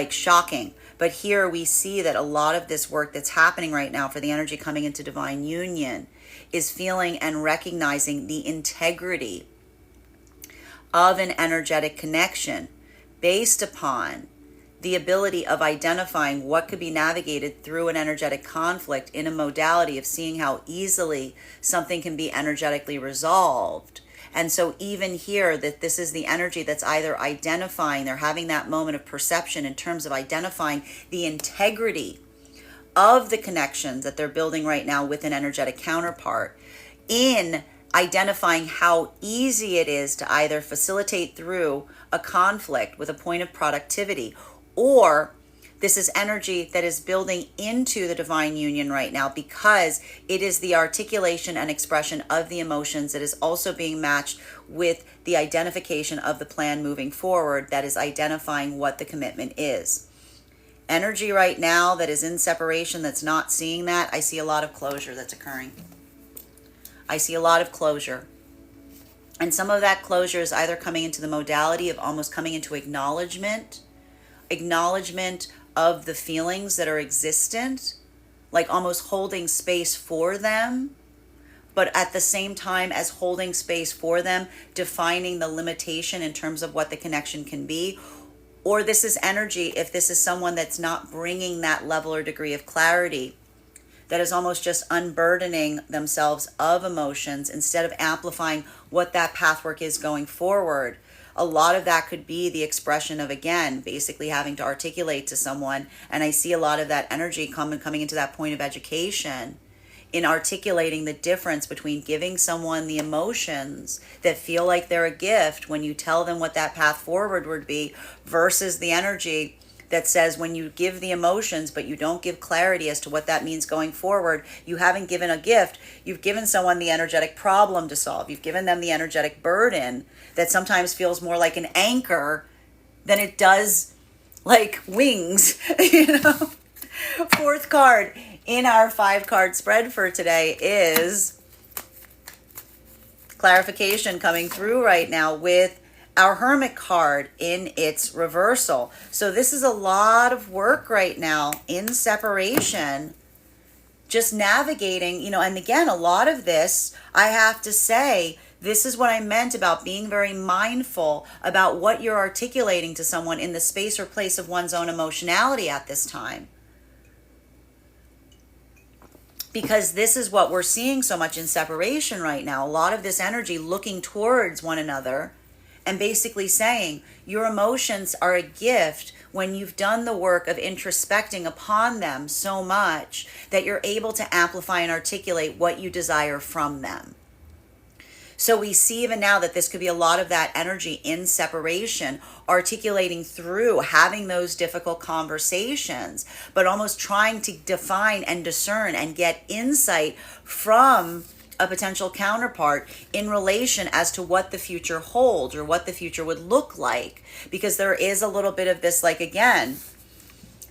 shocking. But here we see that a lot of this work that's happening right now for the energy coming into divine union is feeling and recognizing the integrity of an energetic connection based upon the ability of identifying what could be navigated through an energetic conflict in a modality of seeing how easily something can be energetically resolved. And so even here, that this is the energy that's either identifying, they're having that moment of perception in terms of identifying the integrity of the connections that they're building right now with an energetic counterpart, in identifying how easy it is to either facilitate through a conflict with a point of productivity, or this is energy that is building into the divine union right now because it is the articulation and expression of the emotions that is also being matched with the identification of the plan moving forward that is identifying what the commitment is. Energy right now that is in separation, that's not seeing that, I see a lot of closure that's occurring. I see a lot of closure. And some of that closure is either coming into the modality of almost coming into acknowledgement of the feelings that are existent, like almost holding space for them, but at the same time as holding space for them, defining the limitation in terms of what the connection can be. Or this is energy, if this is someone that's not bringing that level or degree of clarity, that is almost just unburdening themselves of emotions instead of amplifying what that pathwork is going forward. A lot of that could be the expression of, again, basically having to articulate to someone. And I see a lot of that energy coming into that point of education in articulating the difference between giving someone the emotions that feel like they're a gift when you tell them what that path forward would be, versus the energy that says when you give the emotions but you don't give clarity as to what that means going forward, you haven't given a gift, you've given someone the energetic problem to solve. You've given them the energetic burden that sometimes feels more like an anchor than it does like wings. Fourth card in our 5-card spread for today is clarification coming through right now with our Hermit card in its reversal. So this is a lot of work right now in separation, just navigating, and again, a lot of this, I have to say, this is what I meant about being very mindful about what you're articulating to someone in the space or place of one's own emotionality at this time. Because this is what we're seeing so much in separation right now. A lot of this energy looking towards one another and basically saying your emotions are a gift when you've done the work of introspecting upon them so much that you're able to amplify and articulate what you desire from them. So we see even now that this could be a lot of that energy in separation, articulating through, having those difficult conversations, but almost trying to define and discern and get insight from a potential counterpart in relation as to what the future holds or what the future would look like. Because there is a little bit of this, like, again,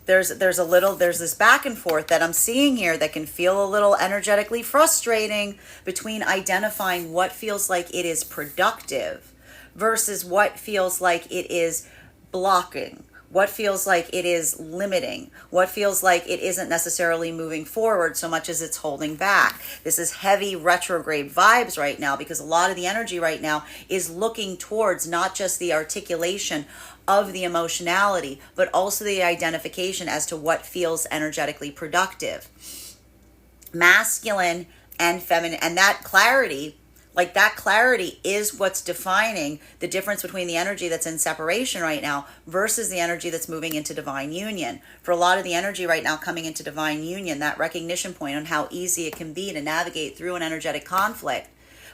there's this back and forth that I'm seeing here that can feel a little energetically frustrating between identifying what feels like it is productive versus what feels like it is blocking what feels like it is limiting, what feels like it isn't necessarily moving forward so much as it's holding back. This is heavy retrograde vibes right now, because a lot of the energy right now is looking towards not just the articulation of the emotionality, but also the identification as to what feels energetically productive. Masculine and feminine, and that clarity, like that clarity is what's defining the difference between the energy that's in separation right now versus the energy that's moving into divine union. For a lot of the energy right now coming into divine union, that recognition point on how easy it can be to navigate through an energetic conflict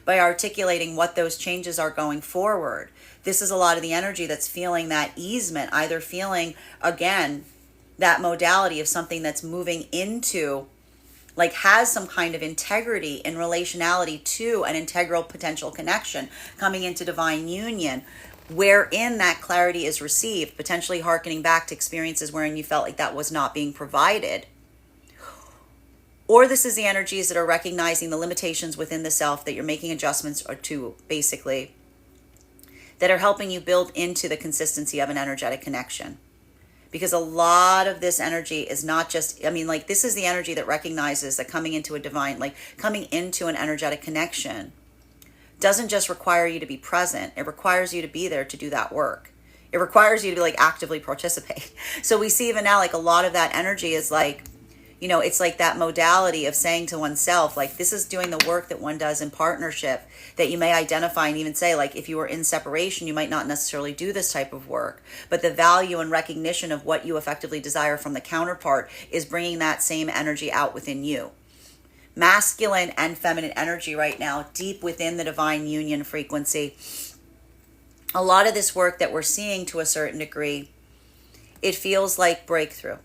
by articulating what those changes are going forward. This is a lot of the energy that's feeling that easement, either feeling, again, that modality of something that's moving into, like has some kind of integrity in relationality to an integral potential connection coming into divine union, wherein that clarity is received, potentially hearkening back to experiences wherein you felt like that was not being provided. Or this is the energies that are recognizing the limitations within the self that you're making adjustments or to, basically, that are helping you build into the consistency of an energetic connection. Because a lot of this energy is not just, I mean, like this is the energy that recognizes that coming into a divine, like coming into an energetic connection doesn't just require you to be present. It requires you to be there to do that work. It requires you to like actively participate. So we see even now, like a lot of that energy is like, you know, it's like that modality of saying to oneself, like, this is doing the work that one does in partnership that you may identify and even say, like, if you were in separation, you might not necessarily do this type of work. But the value and recognition of what you effectively desire from the counterpart is bringing that same energy out within you. Masculine and feminine energy right now, deep within the divine union frequency. A lot of this work that we're seeing to a certain degree, it feels like breakthrough.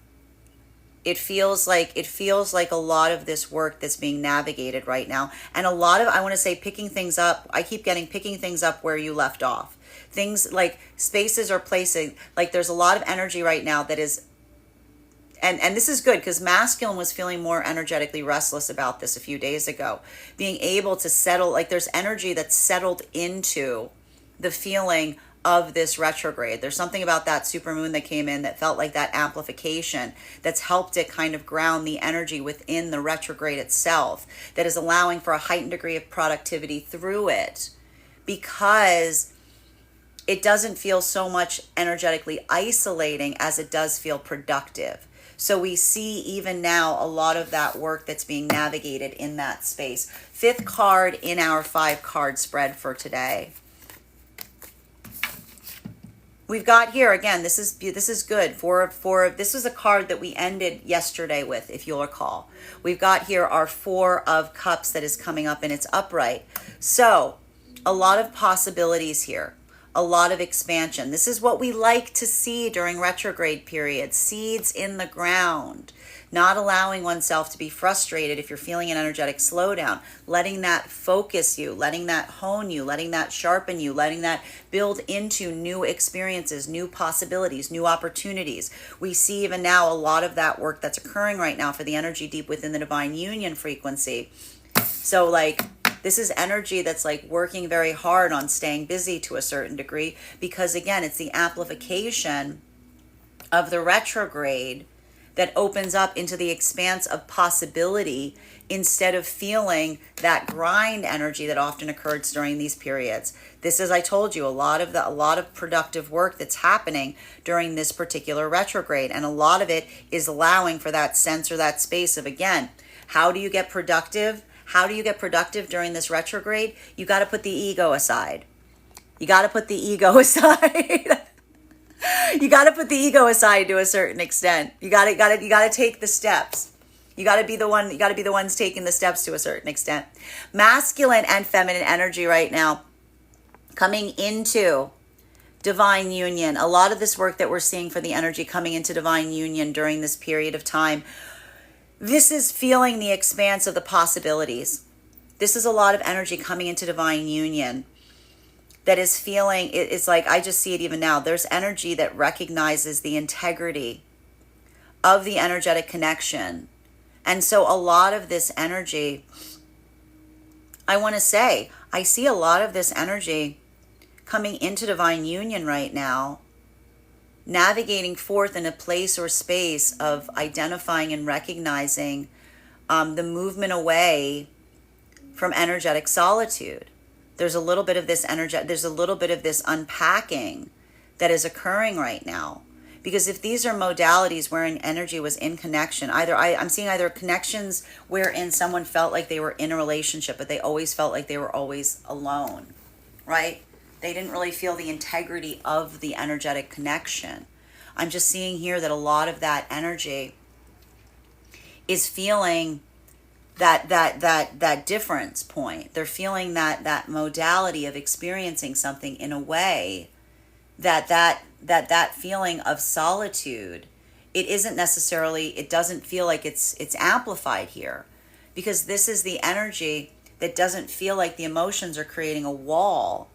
It feels like a lot of this work that's being navigated right now. And a lot of, I want to say, picking things up. I keep getting picking things up where you left off. Things like spaces or places, like there's a lot of energy right now that is, and this is good because masculine was feeling more energetically restless about this a few days ago. Being able to settle, like there's energy that's settled into the feeling of this retrograde. There's something about that supermoon that came in that felt like that amplification that's helped it kind of ground the energy within the retrograde itself, that is allowing for a heightened degree of productivity through it, because it doesn't feel so much energetically isolating as it does feel productive. So we see even now a lot of that work that's being navigated in that space. Fifth card in our 5-card spread for today. We've got here, again, this is good. This was a card that we ended yesterday with, if you'll recall. We've got here our 4 of Cups that is coming up and it's upright. So a lot of possibilities here, a lot of expansion. This is what we like to see during retrograde periods, seeds in the ground. Not allowing oneself to be frustrated if you're feeling an energetic slowdown, letting that focus you, letting that hone you, letting that sharpen you, letting that build into new experiences, new possibilities, new opportunities. We see even now a lot of that work that's occurring right now for the energy deep within the divine union frequency. So like this is energy that's like working very hard on staying busy to a certain degree, because again, it's the amplification of the retrograde that opens up into the expanse of possibility instead of feeling that grind energy that often occurs during these periods. This is, I told you, a lot of productive work that's happening during this particular retrograde, and a lot of it is allowing for that sense or that space of, again, how do you get productive? How do you get productive during this retrograde? You got to put the ego aside. You got to put the ego aside. You got to put the ego aside to a certain extent. You got to take the steps. You got to be the one. You got to be the ones taking the steps to a certain extent. Masculine and feminine energy right now coming into divine union. A lot of this work that we're seeing for the energy coming into divine union during this period of time. This is feeling the expanse of the possibilities. This is a lot of energy coming into divine union that is feeling, it's like, I just see it even now. There's energy that recognizes the integrity of the energetic connection. And so a lot of this energy, I want to say, I see a lot of this energy coming into divine union right now navigating forth in a place or space of identifying and recognizing the movement away from energetic solitude. There's a little bit of this there's a little bit of this unpacking that is occurring right now. Because if these are modalities wherein energy was in connection, I'm seeing either connections wherein someone felt like they were in a relationship, but they always felt like they were always alone, right? They didn't really feel the integrity of the energetic connection. I'm just seeing here that a lot of that energy is feeling that difference point. They're feeling that modality of experiencing something in a way that feeling of solitude, it doesn't feel like it's amplified here, because this is the energy that doesn't feel like the emotions are creating a wall.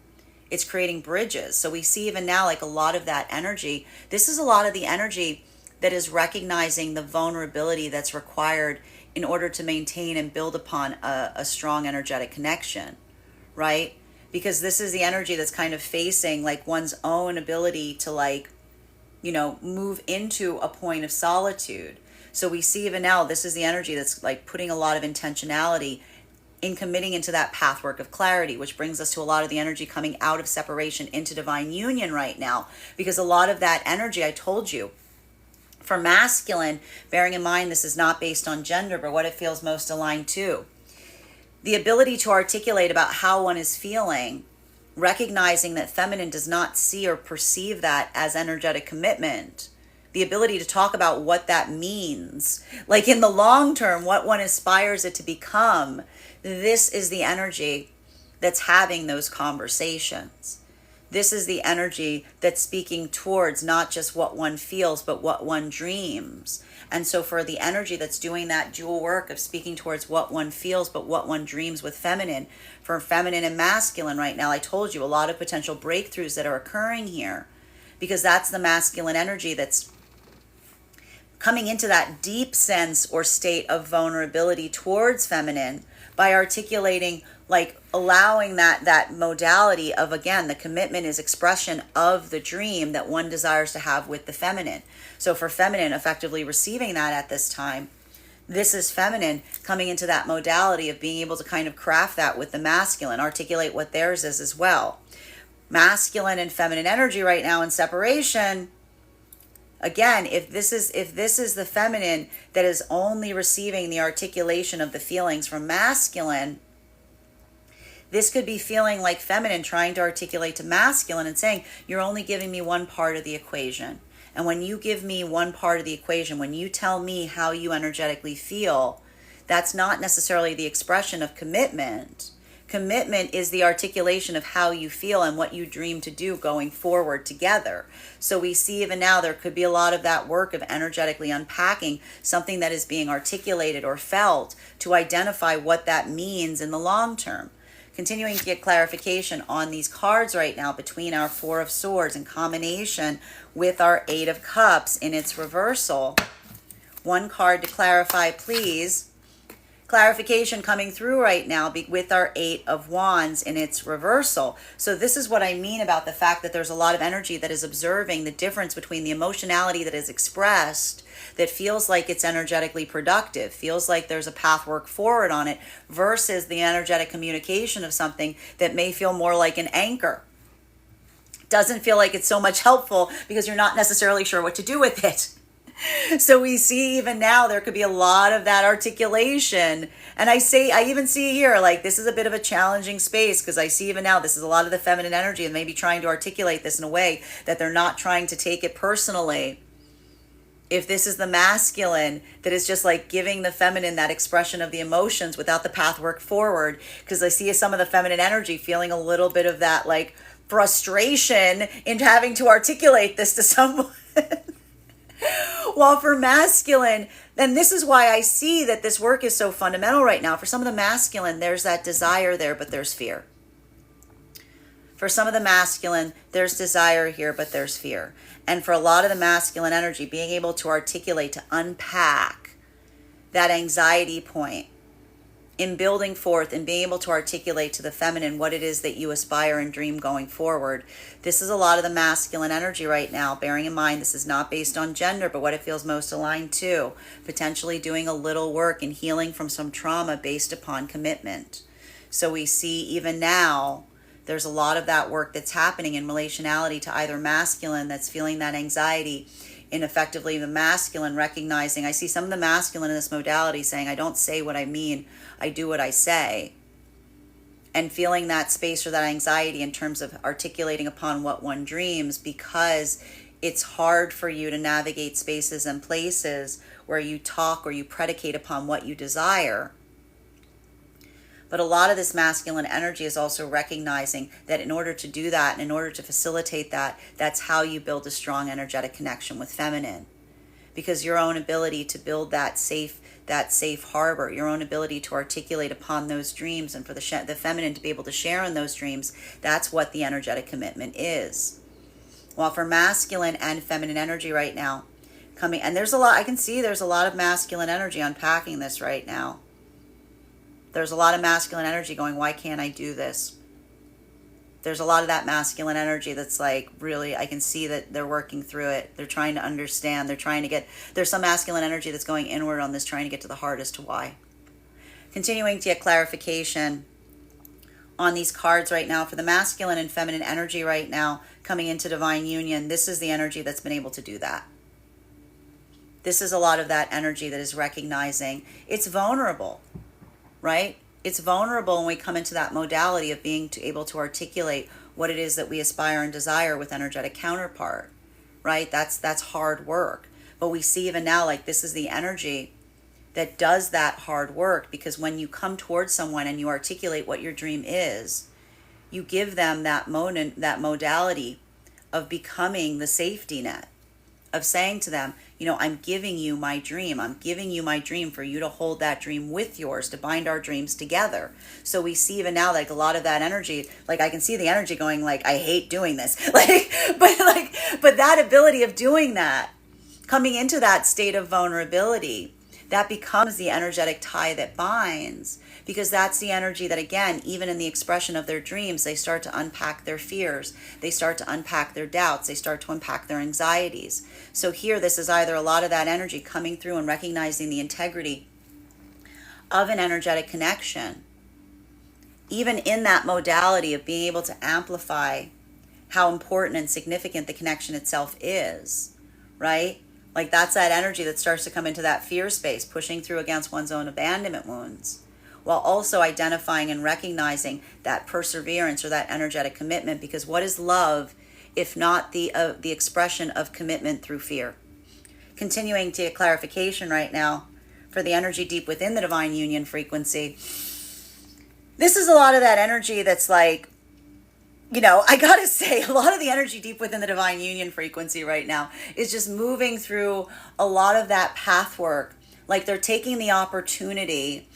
It's creating bridges. So we see even now, like, a lot of that energy, this is a lot of the energy that is recognizing the vulnerability that's required in order to maintain and build upon a strong energetic connection, right? Because this is the energy that's kind of facing like one's own ability to, like, move into a point of solitude. So we see even now, this is the energy that's like putting a lot of intentionality in committing into that pathwork of clarity, which brings us to a lot of the energy coming out of separation into divine union right now. Because a lot of that energy, I told you, for masculine, bearing in mind this is not based on gender, but what it feels most aligned to, the ability to articulate about how one is feeling, recognizing that feminine does not see or perceive that as energetic commitment, the ability to talk about what that means, like in the long term, what one aspires it to become. This is the energy that's having those conversations. This is the energy that's speaking towards not just what one feels, but what one dreams. And so for the energy that's doing that dual work of speaking towards what one feels, but what one dreams with feminine, for feminine and masculine right now, I told you a lot of potential breakthroughs that are occurring here, because that's the masculine energy that's coming into that deep sense or state of vulnerability towards feminine by articulating, like allowing that modality of, again, the commitment is expression of the dream that one desires to have with the feminine. So for feminine, effectively receiving that at this time, this is feminine coming into that modality of being able to kind of craft that with the masculine, articulate what theirs is as well. Masculine and feminine energy right now in separation. Again, if this is the feminine that is only receiving the articulation of the feelings from masculine, this could be feeling like feminine trying to articulate to masculine and saying, you're only giving me one part of the equation. And when you give me one part of the equation, when you tell me how you energetically feel, that's not necessarily the expression of commitment. Commitment is the articulation of how you feel and what you dream to do going forward together. So we see even now there could be a lot of that work of energetically unpacking something that is being articulated or felt to identify what that means in the long term. Continuing to get clarification on these cards right now between our Four of Swords in combination with our Eight of Cups in its reversal. One card to clarify, please. Clarification coming through right now with our Eight of Wands in its reversal. So this is what I mean about the fact that there's a lot of energy that is observing the difference between the emotionality that is expressed, that feels like it's energetically productive, feels like there's a path work forward on it, versus the energetic communication of something that may feel more like an anchor. Doesn't feel like it's so much helpful because you're not necessarily sure what to do with it. So we see even now there could be a lot of that articulation. And I even see here, like, this is a bit of a challenging space, because I see even now this is a lot of the feminine energy and maybe trying to articulate this in a way that they're not trying to take it personally. If this is the masculine that is just like giving the feminine that expression of the emotions without the path work forward, because I see some of the feminine energy feeling a little bit of that, like, frustration in having to articulate this to someone. While for masculine, and this is why I see that this work is so fundamental right now. For some of the masculine, there's that desire there, but there's fear. For some of the masculine, there's desire here, but there's fear. And for a lot of the masculine energy, being able to articulate, to unpack that anxiety point in building forth and being able to articulate to the feminine what it is that you aspire and dream going forward. This is a lot of the masculine energy right now, bearing in mind this is not based on gender, but what it feels most aligned to. Potentially doing a little work and healing from some trauma based upon commitment. So we see even now, there's a lot of that work that's happening in relationality to either masculine that's feeling that anxiety, in effectively the masculine recognizing, I see some of the masculine in this modality saying, I don't say what I mean, I do what I say. And feeling that space or that anxiety in terms of articulating upon what one dreams, because it's hard for you to navigate spaces and places where you talk or you predicate upon what you desire. But a lot of this masculine energy is also recognizing that in order to do that, and in order to facilitate that, that's how you build a strong energetic connection with feminine. Because your own ability to build that safe harbor, your own ability to articulate upon those dreams, and for the feminine to be able to share in those dreams, that's what the energetic commitment is. While for masculine and feminine energy right now, coming, and there's a lot, I can see there's a lot of masculine energy unpacking this right now. There's a lot of masculine energy going, why can't I do this? There's a lot of that masculine energy that's like, really, I can see that they're working through it. They're trying to understand. There's some masculine energy that's going inward on this, trying to get to the heart as to why. Continuing to get clarification on these cards right now for the masculine and feminine energy right now, coming into divine union. This is the energy that's been able to do that. This is a lot of that energy that is recognizing it's vulnerable. Right? It's vulnerable when we come into that modality of being able to articulate what it is that we aspire and desire with energetic counterpart, right? That's hard work. But we see even now, like, this is the energy that does that hard work, because when you come towards someone and you articulate what your dream is, you give them that modality of becoming the safety net, of saying to them, I'm giving you my dream. I'm giving you my dream for you to hold that dream with yours, to bind our dreams together. So we see even now, like, a lot of that energy, like, I can see the energy going, like, I hate doing this. But that ability of doing that, coming into that state of vulnerability, that becomes the energetic tie that binds, because that's the energy that, again, even in the expression of their dreams, they start to unpack their fears. They start to unpack their doubts. They start to unpack their anxieties. So here, this is either a lot of that energy coming through and recognizing the integrity of an energetic connection, even in that modality of being able to amplify how important and significant the connection itself is, right? Like, that's that energy that starts to come into that fear space, pushing through against one's own abandonment wounds, while also identifying and recognizing that perseverance or that energetic commitment. Because what is love if not the expression of commitment through fear? Continuing to get clarification right now for the energy deep within the divine union frequency. This is a lot of that energy that's like, I gotta say, a lot of the energy deep within the divine union frequency right now is just moving through a lot of that path work. Like, they're taking the opportunity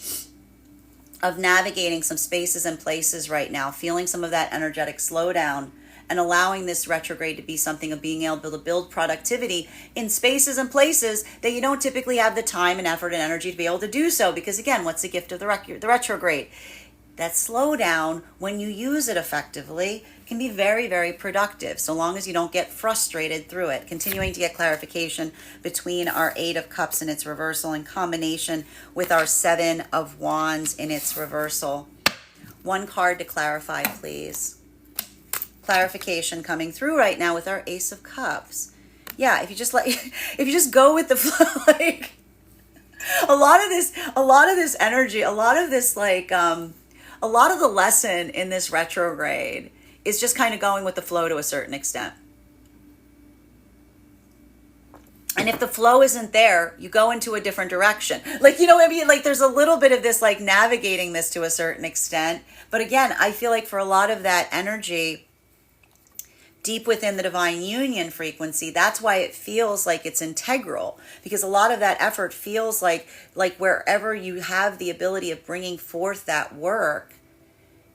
of navigating some spaces and places right now, feeling some of that energetic slowdown, and allowing this retrograde to be something of being able to build productivity in spaces and places that you don't typically have the time and effort and energy to be able to do so. Because again, what's the gift of the retrograde? That slowdown, when you use it effectively, can be very, very productive, so long as you don't get frustrated through it. Continuing to get clarification between our 8 of Cups in its reversal in combination with our 7 of Wands in its reversal. One card to clarify, please. Clarification coming through right now with our Ace of Cups. Yeah, if you just go with the flow, like, a lot of this energy, a lot of this, like, a lot of the lesson in this retrograde is just kind of going with the flow to a certain extent. And if the flow isn't there, you go into a different direction. Like, what I mean? Like, there's a little bit of this, like, navigating this to a certain extent. But again, I feel like for a lot of that energy deep within the divine union frequency, that's why it feels like it's integral, because a lot of that effort feels like wherever you have the ability of bringing forth that work,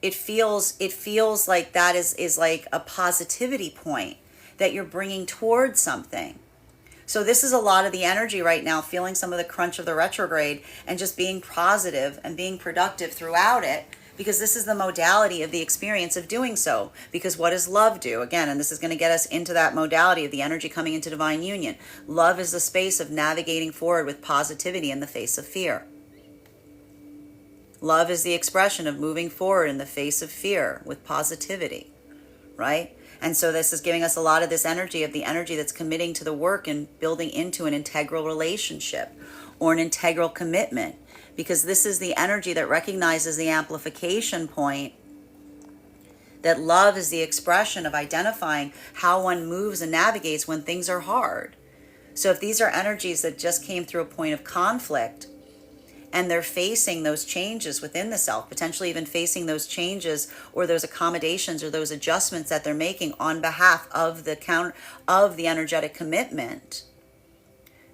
it feels like that is like a positivity point that you're bringing towards something. So this is a lot of the energy right now, feeling some of the crunch of the retrograde and just being positive and being productive throughout it, because this is the modality of the experience of doing so. Because what does love do? Again, and this is going to get us into that modality of the energy coming into divine union. Love is the space of navigating forward with positivity in the face of fear. Love is the expression of moving forward in the face of fear with positivity, right? And so this is giving us a lot of this energy, of the energy that's committing to the work and building into an integral relationship or an integral commitment, because this is the energy that recognizes the amplification point, that love is the expression of identifying how one moves and navigates when things are hard. So if these are energies that just came through a point of conflict, and they're facing those changes within the self, potentially even facing those changes or those accommodations or those adjustments that they're making on behalf of the energetic commitment.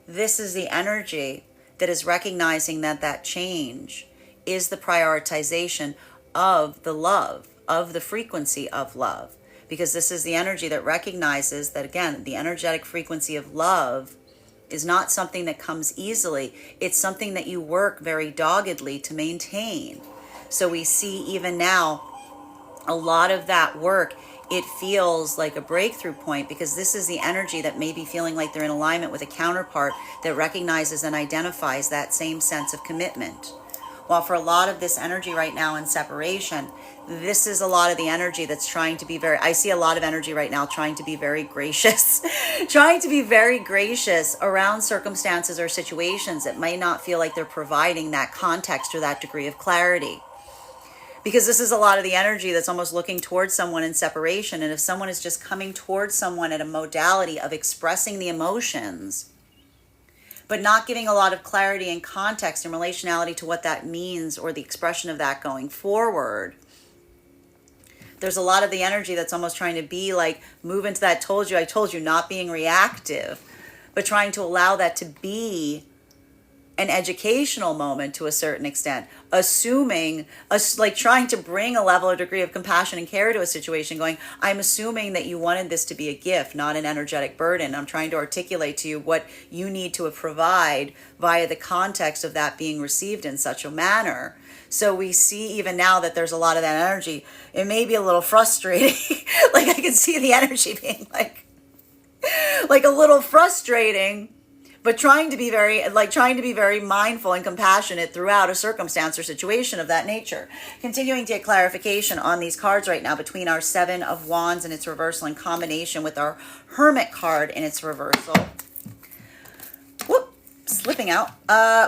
This is the energy that is recognizing that that change is the prioritization of the love, of the frequency of love. Because this is the energy that recognizes that, again, the energetic frequency of love is not something that comes easily. It's something that you work very doggedly to maintain. So we see even now a lot of that work, it feels like a breakthrough point, because this is the energy that may be feeling like they're in alignment with a counterpart that recognizes and identifies that same sense of commitment. While for a lot of this energy right now in separation, this is a lot of the energy that's trying to be I see a lot of energy right now trying to be very gracious, trying to be very gracious around circumstances or situations that may not feel like they're providing that context or that degree of clarity. Because this is a lot of the energy that's almost looking towards someone in separation. And if someone is just coming towards someone at a modality of expressing the emotions, but not giving a lot of clarity and context and relationality to what that means or the expression of that going forward, there's a lot of the energy that's almost trying to be like, move into that I told you, not being reactive, but trying to allow that to be an educational moment to a certain extent, assuming, like trying to bring a level or degree of compassion and care to a situation, going, I'm assuming that you wanted this to be a gift, not an energetic burden. I'm trying to articulate to you what you need to provide via the context of that being received in such a manner. So we see even now that there's a lot of that energy. It may be a little frustrating. Like I can see the energy being like a little frustrating, but trying to be very mindful and compassionate throughout a circumstance or situation of that nature. Continuing to get clarification on these cards right now between our Seven of Wands in its reversal in combination with our Hermit card in its reversal. Whoop, slipping out.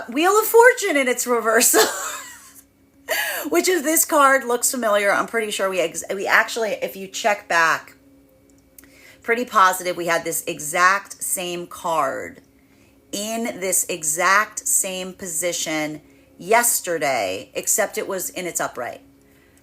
Wheel of Fortune in its reversal. Which is, this card looks familiar. I'm pretty sure we actually, if you check back, pretty positive we had this exact same card in this exact same position yesterday, except it was in its upright.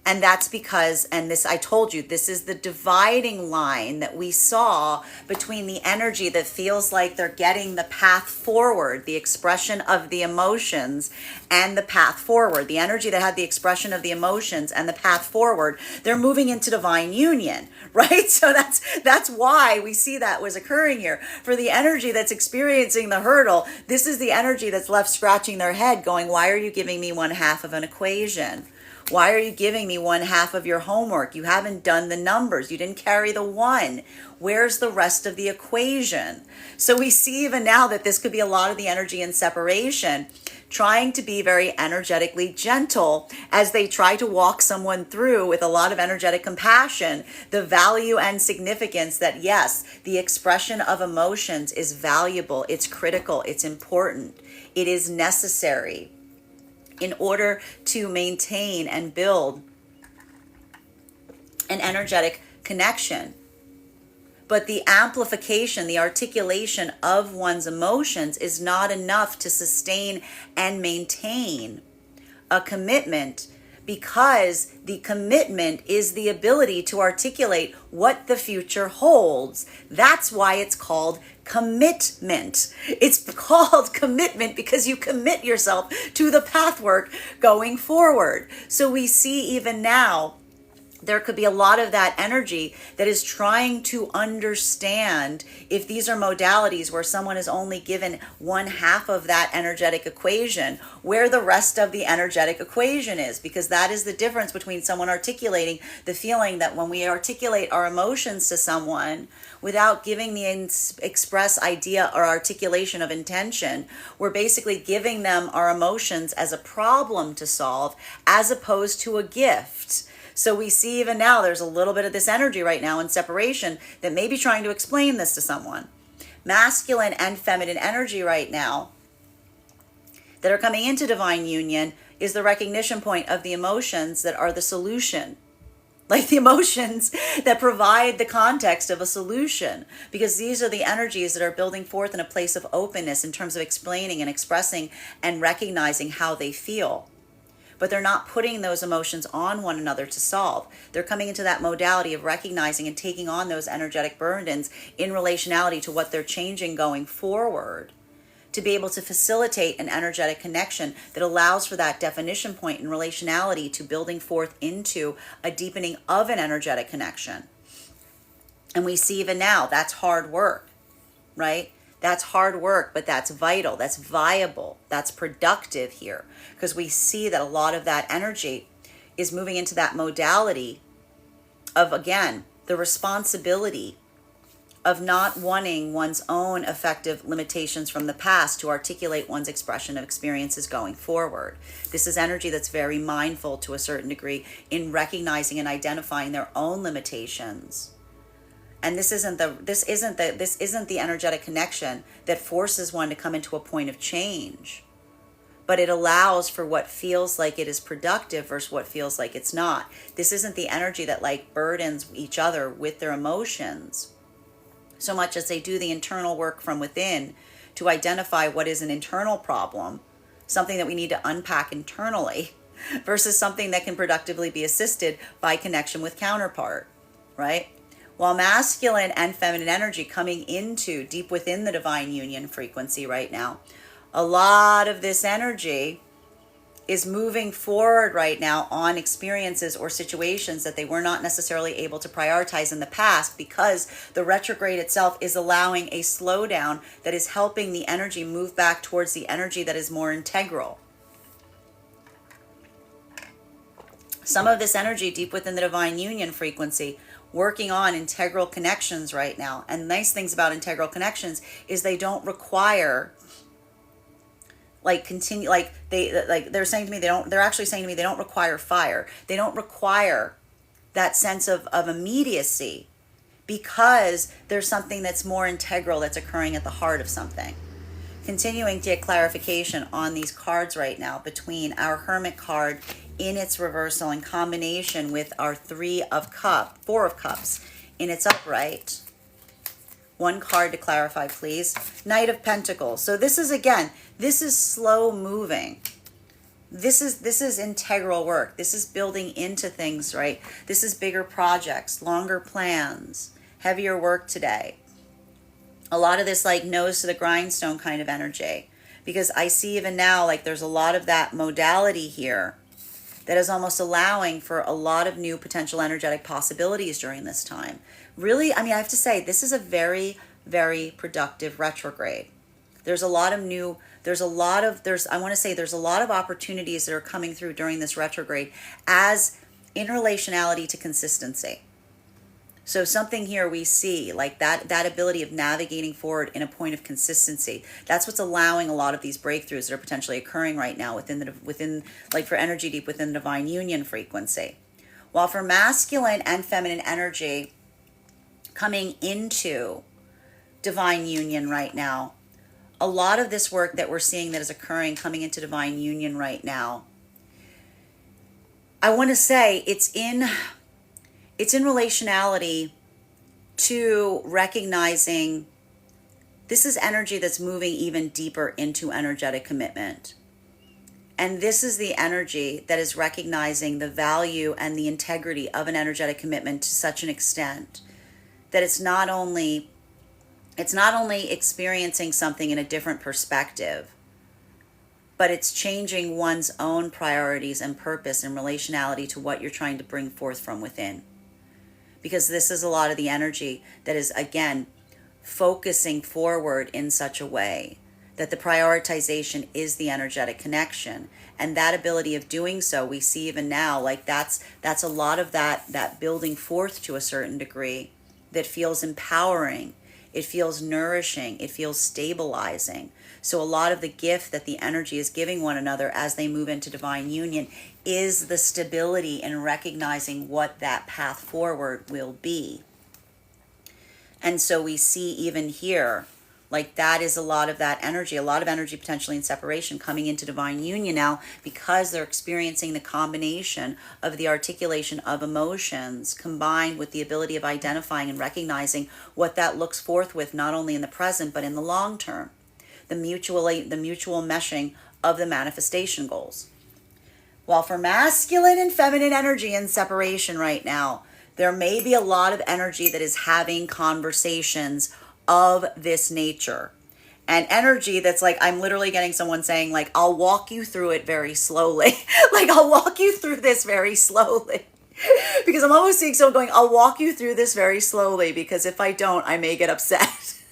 And that's because, and this, I told you, this is the dividing line that we saw between the energy that feels like they're getting the path forward, the expression of the emotions, and the path forward. The energy that had the expression of the emotions and the path forward, they're moving into divine union, right? So that's why we see that was occurring here. For the energy that's experiencing the hurdle, this is the energy that's left scratching their head going, why are you giving me one half of an equation? Why are you giving me one half of your homework? You haven't done the numbers. You didn't carry the one. Where's the rest of the equation? So we see even now that this could be a lot of the energy in separation, trying to be very energetically gentle as they try to walk someone through with a lot of energetic compassion, the value and significance that, yes, the expression of emotions is valuable, it's critical, it's important, it is necessary in order to maintain and build an energetic connection. But the amplification, the articulation of one's emotions is not enough to sustain and maintain a commitment, because the commitment is the ability to articulate what the future holds. That's why it's called commitment. It's called commitment because you commit yourself to the pathwork going forward. So we see even now there could be a lot of that energy that is trying to understand if these are modalities where someone is only given one half of that energetic equation, where the rest of the energetic equation is, because that is the difference between someone articulating the feeling that when we articulate our emotions to someone without giving the express idea or articulation of intention, we're basically giving them our emotions as a problem to solve as opposed to a gift. So we see even now there's a little bit of this energy right now in separation that may be trying to explain this to someone. Masculine and feminine energy right now that are coming into divine union is the recognition point of the emotions that are the solution. Like the emotions that provide the context of a solution, because these are the energies that are building forth in a place of openness in terms of explaining and expressing and recognizing how they feel. But they're not putting those emotions on one another to solve. They're coming into that modality of recognizing and taking on those energetic burdens in relationality to what they're changing going forward, to be able to facilitate an energetic connection that allows for that definition point in relationality to building forth into a deepening of an energetic connection. And we see even now that's hard work, right? That's hard work, but that's vital, that's viable, that's productive here, because we see that a lot of that energy is moving into that modality of, again, the responsibility of not wanting one's own effective limitations from the past to articulate one's expression of experiences going forward. This is energy that's very mindful to a certain degree in recognizing and identifying their own limitations. And this isn't the energetic connection that forces one to come into a point of change, but it allows for what feels like it is productive versus what feels like it's not. This isn't the energy that like burdens each other with their emotions so much as they do the internal work from within to identify what is an internal problem, something that we need to unpack internally, versus something that can productively be assisted by connection with counterpart, right? While masculine and feminine energy coming into deep within the divine union frequency right now, a lot of this energy is moving forward right now on experiences or situations that they were not necessarily able to prioritize in the past, because the retrograde itself is allowing a slowdown that is helping the energy move back towards the energy that is more integral. Some of this energy deep within the divine union frequency working on integral connections right now. And nice things about integral connections is they don't require they're saying to me they're actually saying to me they don't require fire. They don't require that sense of immediacy, because there's something that's more integral that's occurring at the heart of something. Continuing to get clarification on these cards right now between our Hermit card in its reversal in combination with our Four of Cups in its upright. One card to clarify, please. Knight of Pentacles. So this is slow moving. This is integral work. This is building into things, right? This is bigger projects, longer plans, heavier work today. A lot of this like nose to the grindstone kind of energy, because I see even now like there's a lot of that modality here that is almost allowing for a lot of new potential energetic possibilities during this time. Really, I have to say, this is a very, very productive retrograde. There's a lot of opportunities that are coming through during this retrograde as in relationality to consistency. So something here we see like that ability of navigating forward in a point of consistency. That's what's allowing a lot of these breakthroughs that are potentially occurring right now within like for energy deep within the divine union frequency. While for masculine and feminine energy coming into divine union right now, a lot of this work that we're seeing that is occurring coming into divine union right now, I want to say it's in relationality to recognizing this is energy that's moving even deeper into energetic commitment. And this is the energy that is recognizing the value and the integrity of an energetic commitment to such an extent that it's not only experiencing something in a different perspective, but it's changing one's own priorities and purpose and relationality to what you're trying to bring forth from within. Because this is a lot of the energy that is, again, focusing forward in such a way that the prioritization is the energetic connection. And that ability of doing so, we see even now, like that's a lot of that building forth to a certain degree that feels empowering. It feels nourishing. It feels stabilizing. So a lot of the gift that the energy is giving one another as they move into divine union is the stability in recognizing what that path forward will be. And so we see even here, like that is a lot of energy potentially in separation coming into divine union now, because they're experiencing the combination of the articulation of emotions combined with the ability of identifying and recognizing what that looks forth with, not only in the present, but in the long term. The mutual meshing of the manifestation goals. While for masculine and feminine energy in separation right now, there may be a lot of energy that is having conversations of this nature. And energy that's like, I'm literally getting someone saying like, I'll walk you through it very slowly. Like, I'll walk you through this very slowly. Because I'm almost seeing someone going, I'll walk you through this very slowly, because if I don't, I may get upset.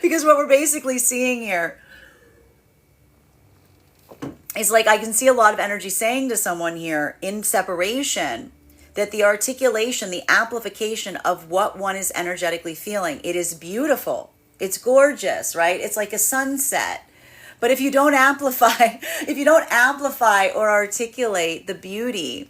Because what we're basically seeing here is like, I can see a lot of energy saying to someone here in separation that the articulation, the amplification of what one is energetically feeling, it is beautiful. It's gorgeous, right? It's like a sunset. But if you don't amplify or articulate the beauty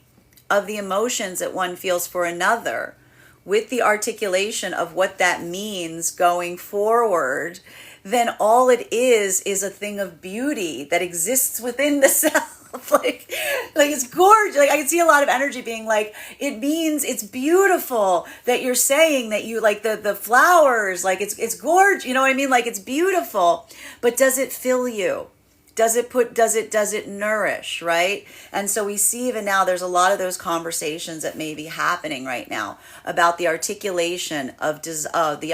of the emotions that one feels for another with the articulation of what that means going forward, then all it is a thing of beauty that exists within the self. like it's gorgeous. Like I can see a lot of energy being like, it means it's beautiful that you're saying that you like the flowers, like it's gorgeous, you know what I mean? Like it's beautiful, but does it fill you? Does it nourish, right? And so we see even now there's a lot of those conversations that may be happening right now about the articulation of the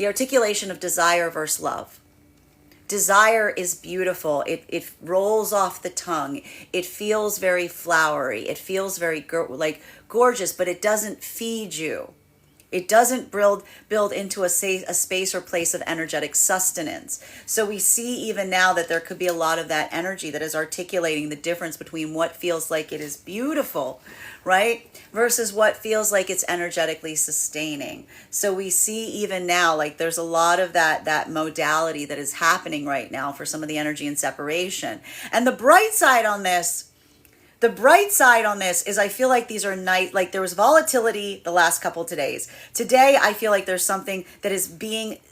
articulation of desire versus love. Desire is beautiful. It rolls off the tongue. It feels very flowery. It feels very gorgeous, but it doesn't feed you. It doesn't build into a space or place of energetic sustenance. So we see even now that there could be a lot of that energy that is articulating the difference between what feels like it is beautiful, right? Versus what feels like it's energetically sustaining. So we see even now, like there's a lot of that modality that is happening right now for some of the energy in separation. And the bright side on this is I feel like these are nice. Like there was volatility the last couple of days. Today, I feel like there's something that is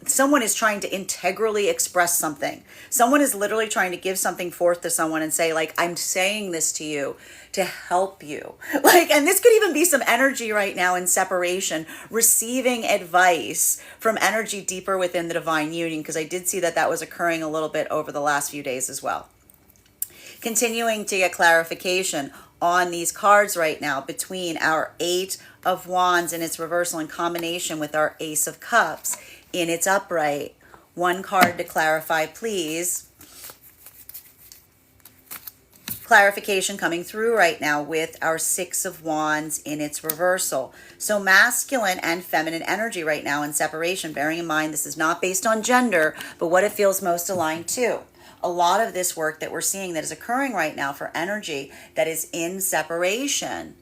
someone is trying to integrally express something. Someone is literally trying to give something forth to someone and say like, I'm saying this to you to help you. Like, and this could even be some energy right now in separation, receiving advice from energy deeper within the divine union, because I did see that was occurring a little bit over the last few days as well. Continuing to get clarification on these cards right now between our Eight of Wands in its reversal in combination with our Ace of Cups in its upright. One card to clarify, please. Clarification coming through right now with our Six of Wands in its reversal. So masculine and feminine energy right now in separation, bearing in mind this is not based on gender, but what it feels most aligned to. A lot of this work that we're seeing that is occurring right now for energy that is in separation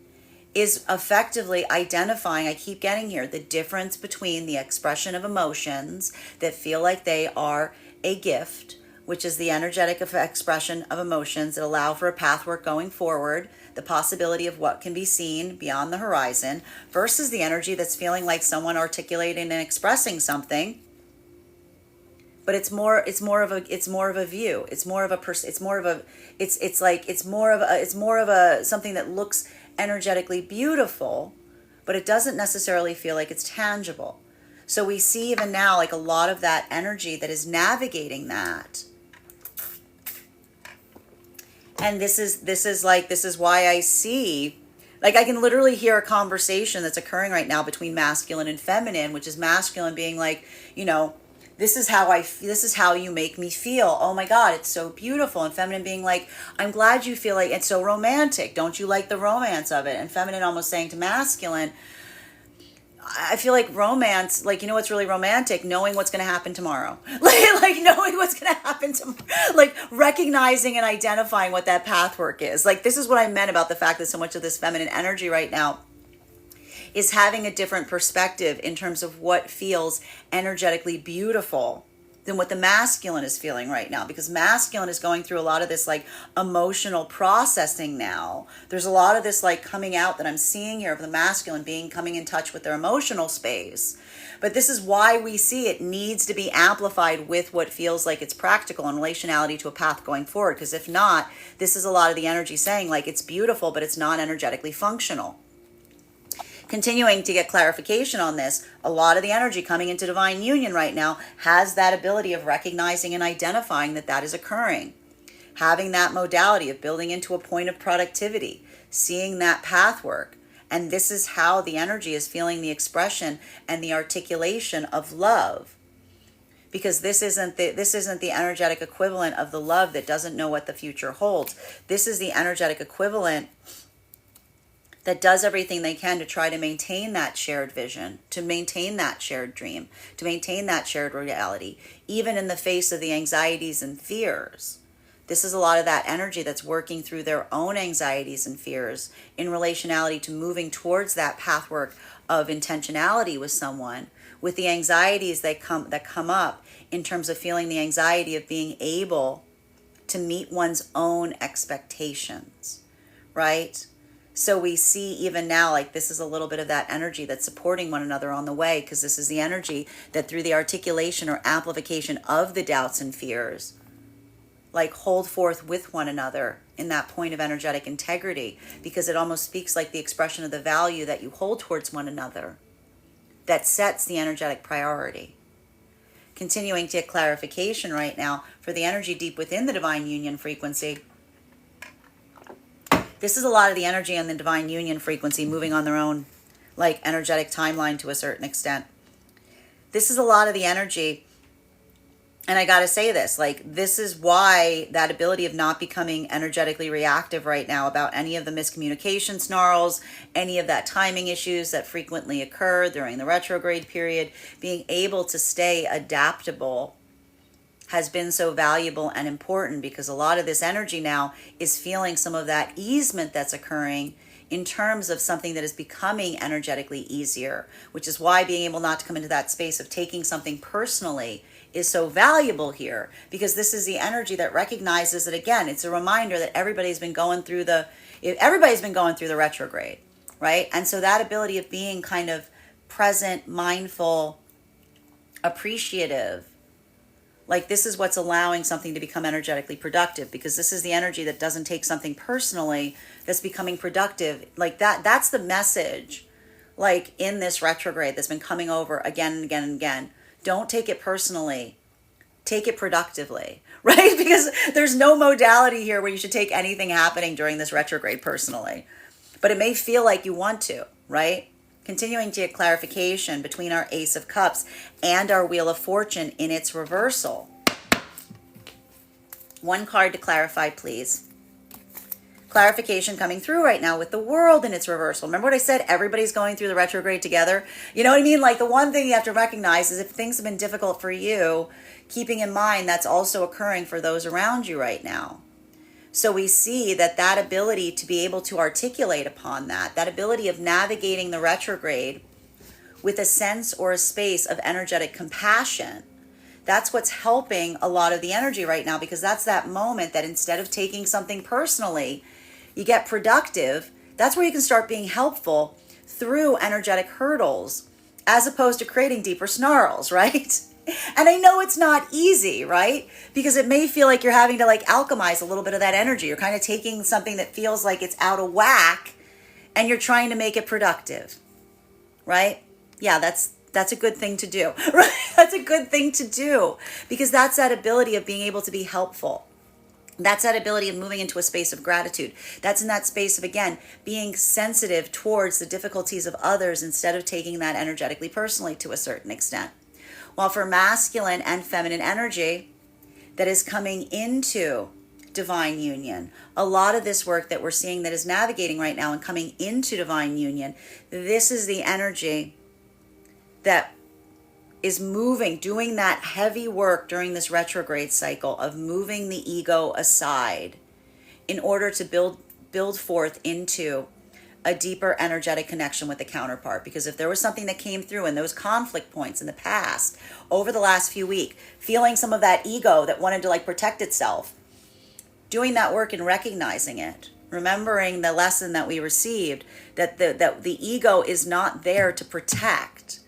is effectively identifying, I keep getting here, the difference between the expression of emotions that feel like they are a gift, which is the energetic expression of emotions that allow for a pathwork going forward, the possibility of what can be seen beyond the horizon, versus the energy that's feeling like someone articulating and expressing something. But it's more of a view. It's more of a something that looks energetically beautiful, but it doesn't necessarily feel like it's tangible. So we see even now like a lot of that energy that is navigating that. And this is why I see, like I can literally hear a conversation that's occurring right now between masculine and feminine, which is masculine being like, this is how you make me feel. Oh my God, it's so beautiful. And feminine being like, I'm glad you feel like it's so romantic. Don't you like the romance of it? And feminine almost saying to masculine, I feel like romance, like, you know what's really romantic? Knowing what's going to happen tomorrow. Like knowing what's going to happen tomorrow. Like recognizing and identifying what that pathwork is. Like, this is what I meant about the fact that so much of this feminine energy right now is having a different perspective in terms of what feels energetically beautiful than what the masculine is feeling right now, because masculine is going through a lot of this like emotional processing now. There's a lot of this like coming out that I'm seeing here of the masculine coming in touch with their emotional space. But this is why we see it needs to be amplified with what feels like it's practical in relationality to a path going forward. Because if not, this is a lot of the energy saying like it's beautiful, but it's not energetically functional. Continuing to get clarification on this, a lot of the energy coming into divine union right now has that ability of recognizing and identifying that that is occurring. Having that modality of building into a point of productivity, seeing that path work. And this is how the energy is feeling the expression and the articulation of love. Because this isn't the energetic equivalent of the love that doesn't know what the future holds. This is the energetic equivalent that does everything they can to try to maintain that shared vision, to maintain that shared dream, to maintain that shared reality, even in the face of the anxieties and fears. This is a lot of that energy that's working through their own anxieties and fears in relationality to moving towards that pathwork of intentionality with someone, with the anxieties that come up in terms of feeling the anxiety of being able to meet one's own expectations, right? So we see even now, like this is a little bit of that energy that's supporting one another on the way, because this is the energy that through the articulation or amplification of the doubts and fears, like hold forth with one another in that point of energetic integrity, because it almost speaks like the expression of the value that you hold towards one another that sets the energetic priority. Continuing to get clarification right now for the energy deep within the divine union frequency. This is a lot of the energy on the divine union frequency moving on their own, like energetic timeline to a certain extent. This is a lot of the energy, and I got to say this, like this is why that ability of not becoming energetically reactive right now about any of the miscommunication snarls, any of that timing issues that frequently occur during the retrograde period, being able to stay adaptable has been so valuable and important, because a lot of this energy now is feeling some of that easement that's occurring in terms of something that is becoming energetically easier, which is why being able not to come into that space of taking something personally is so valuable here, because this is the energy that recognizes that, again, it's a reminder that everybody's been going through the retrograde, right? And so that ability of being kind of present, mindful, appreciative, like this is what's allowing something to become energetically productive, because this is the energy that doesn't take something personally, that's becoming productive. Like that's the message, like in this retrograde that's been coming over again and again and again. Don't take it personally, take it productively, right? Because there's no modality here where you should take anything happening during this retrograde personally, but it may feel like you want to, right? Continuing to get clarification between our Ace of Cups and our Wheel of Fortune in its reversal. One card to clarify, please. Clarification coming through right now with the World in its reversal. Remember what I said? Everybody's going through the retrograde together. You know what I mean? Like the one thing you have to recognize is if things have been difficult for you, keeping in mind that's also occurring for those around you right now. So we see that ability to be able to articulate upon that ability of navigating the retrograde with a sense or a space of energetic compassion, that's what's helping a lot of the energy right now, because that's that moment that instead of taking something personally, you get productive. That's where you can start being helpful through energetic hurdles, as opposed to creating deeper snarls, right? And I know it's not easy, right? Because it may feel like you're having to like alchemize a little bit of that energy. You're kind of taking something that feels like it's out of whack and you're trying to make it productive, right? Yeah, that's a good thing to do, right? That's a good thing to do, because that's that ability of being able to be helpful. That's that ability of moving into a space of gratitude. That's in that space of, again, being sensitive towards the difficulties of others instead of taking that energetically personally to a certain extent. While for masculine and feminine energy that is coming into divine union, a lot of this work that we're seeing that is navigating right now and coming into divine union, this is the energy that is moving, doing that heavy work during this retrograde cycle of moving the ego aside in order to build forth into a deeper energetic connection with the counterpart. Because if there was something that came through in those conflict points in the past, over the last few weeks, feeling some of that ego that wanted to like protect itself, doing that work and recognizing it, remembering the lesson that we received, that the ego is not there to protect.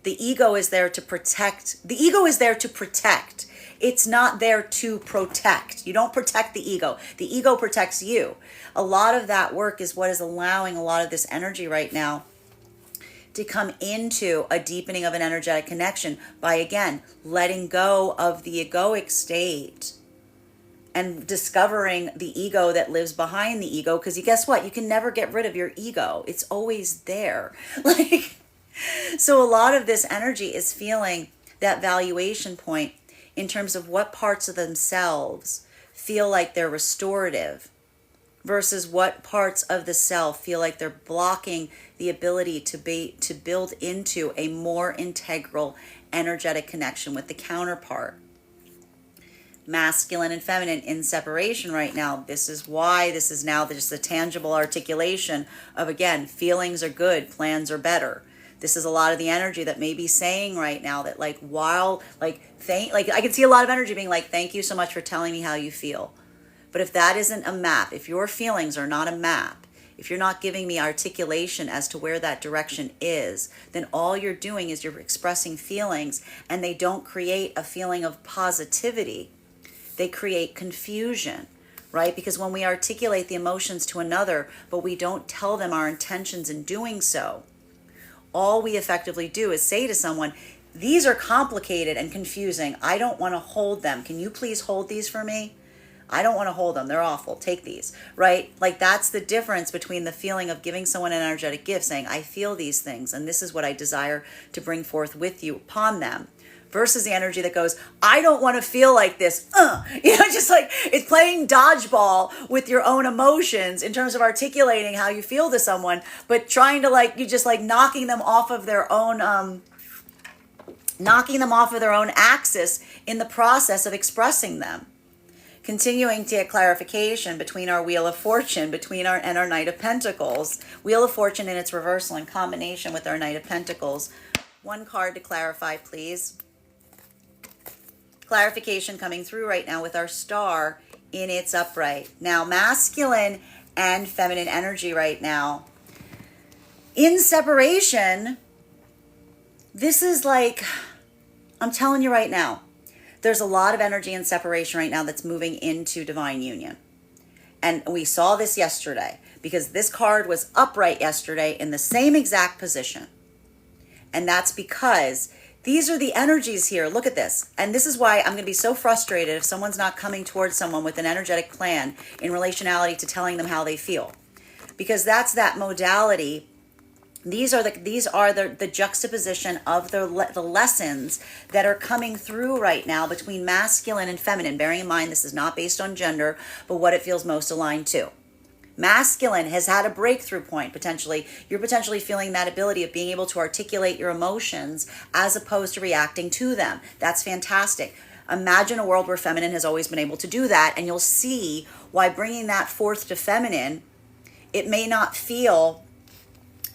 The ego is there to protect. The ego is there to protect. It's not there to protect. You don't protect the ego. The ego protects you. A lot of that work is what is allowing a lot of this energy right now to come into a deepening of an energetic connection by, again, letting go of the egoic state and discovering the ego that lives behind the ego. Because guess what? You can never get rid of your ego. It's always there. So a lot of this energy is feeling that valuation point in terms of what parts of themselves feel like they're restorative versus what parts of the self feel like they're blocking the ability to build into a more integral energetic connection with the counterpart. Masculine and feminine in separation right now. This is why this is now just a tangible articulation of, again, feelings are good, plans are better. This is a lot of the energy that may be saying right now that I can see a lot of energy being like, thank you so much for telling me how you feel. But if that isn't a map, if your feelings are not a map, if you're not giving me articulation as to where that direction is, then all you're doing is you're expressing feelings, and they don't create a feeling of positivity. They create confusion, right? Because when we articulate the emotions to another, but we don't tell them our intentions in doing so, all we effectively do is say to someone, these are complicated and confusing. I don't want to hold them. Can you please hold these for me? I don't want to hold them. They're awful. Take these, right? Like that's the difference between the feeling of giving someone an energetic gift, saying, I feel these things, and this is what I desire to bring forth with you upon them, versus the energy that goes, I don't want to feel like this. Just like it's playing dodgeball with your own emotions in terms of articulating how you feel to someone, but trying to you just knocking them off of their own axis in the process of expressing them. Continuing to get clarification between our Wheel of Fortune, and our Knight of Pentacles. Wheel of Fortune in its reversal in combination with our Knight of Pentacles. One card to clarify, please. Clarification coming through right now with our Star in its upright. Now, masculine and feminine energy right now. In separation, this is I'm telling you right now, there's a lot of energy in separation right now that's moving into divine union. And we saw this yesterday because this card was upright yesterday in the same exact position. And that's because these are the energies here. Look at this. And this is why I'm going to be so frustrated if someone's not coming towards someone with an energetic plan in relationality to telling them how they feel. Because that's that modality. These are the juxtaposition of the lessons that are coming through right now between masculine and feminine. Bearing in mind, this is not based on gender, but what it feels most aligned to. Masculine has had a breakthrough point, potentially. You're potentially feeling that ability of being able to articulate your emotions as opposed to reacting to them. That's fantastic. Imagine a world where feminine has always been able to do that, and you'll see why bringing that forth to feminine, it may not feel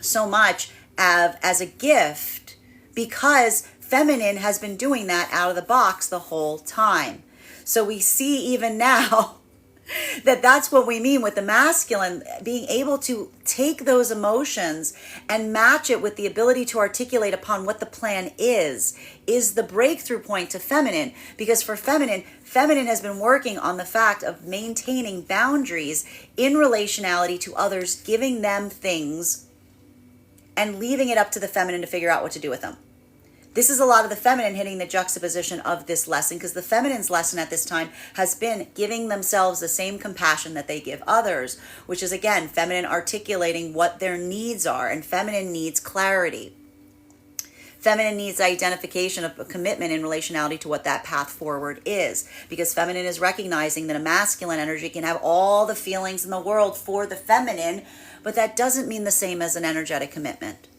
so much as a gift because feminine has been doing that out of the box the whole time. So we see even now that's what we mean with the masculine, being able to take those emotions and match it with the ability to articulate upon what the plan is the breakthrough point to feminine. Because for feminine has been working on the fact of maintaining boundaries in relationality to others, giving them things and leaving it up to the feminine to figure out what to do with them. This is a lot of the feminine hitting the juxtaposition of this lesson, because the feminine's lesson at this time has been giving themselves the same compassion that they give others, which is, again, feminine articulating what their needs are, and feminine needs clarity. Feminine needs identification of a commitment in relationality to what that path forward is, because feminine is recognizing that a masculine energy can have all the feelings in the world for the feminine, but that doesn't mean the same as an energetic commitment.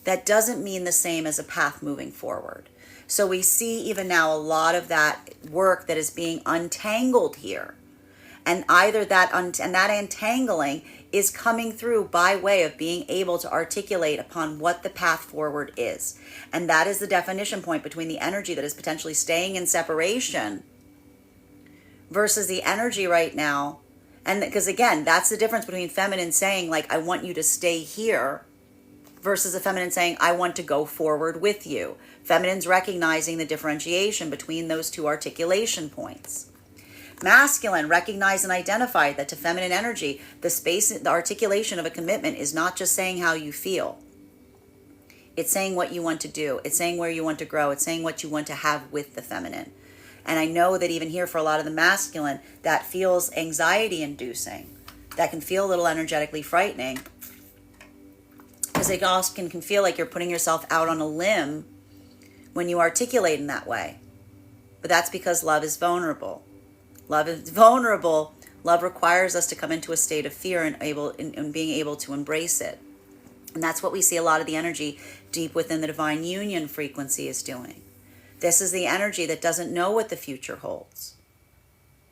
That doesn't mean the same as a path moving forward. So we see even now a lot of that work that is being untangled here. And either that untangling is coming through by way of being able to articulate upon what the path forward is. And that is the definition point between the energy that is potentially staying in separation versus the energy right now. And because again, that's the difference between feminine saying like, I want you to stay here, versus a feminine saying, I want to go forward with you. Feminine's recognizing the differentiation between those two articulation points. Masculine, recognize and identify that to feminine energy, the articulation of a commitment is not just saying how you feel. It's saying what you want to do. It's saying where you want to grow. It's saying what you want to have with the feminine. And I know that even here for a lot of the masculine, that feels anxiety inducing. That can feel a little energetically frightening. Because it also can feel like you're putting yourself out on a limb when you articulate in that way. But that's because love is vulnerable. Love is vulnerable. Love requires us to come into a state of fear and being able to embrace it. And that's what we see a lot of the energy deep within the divine union frequency is doing. This is the energy that doesn't know what the future holds.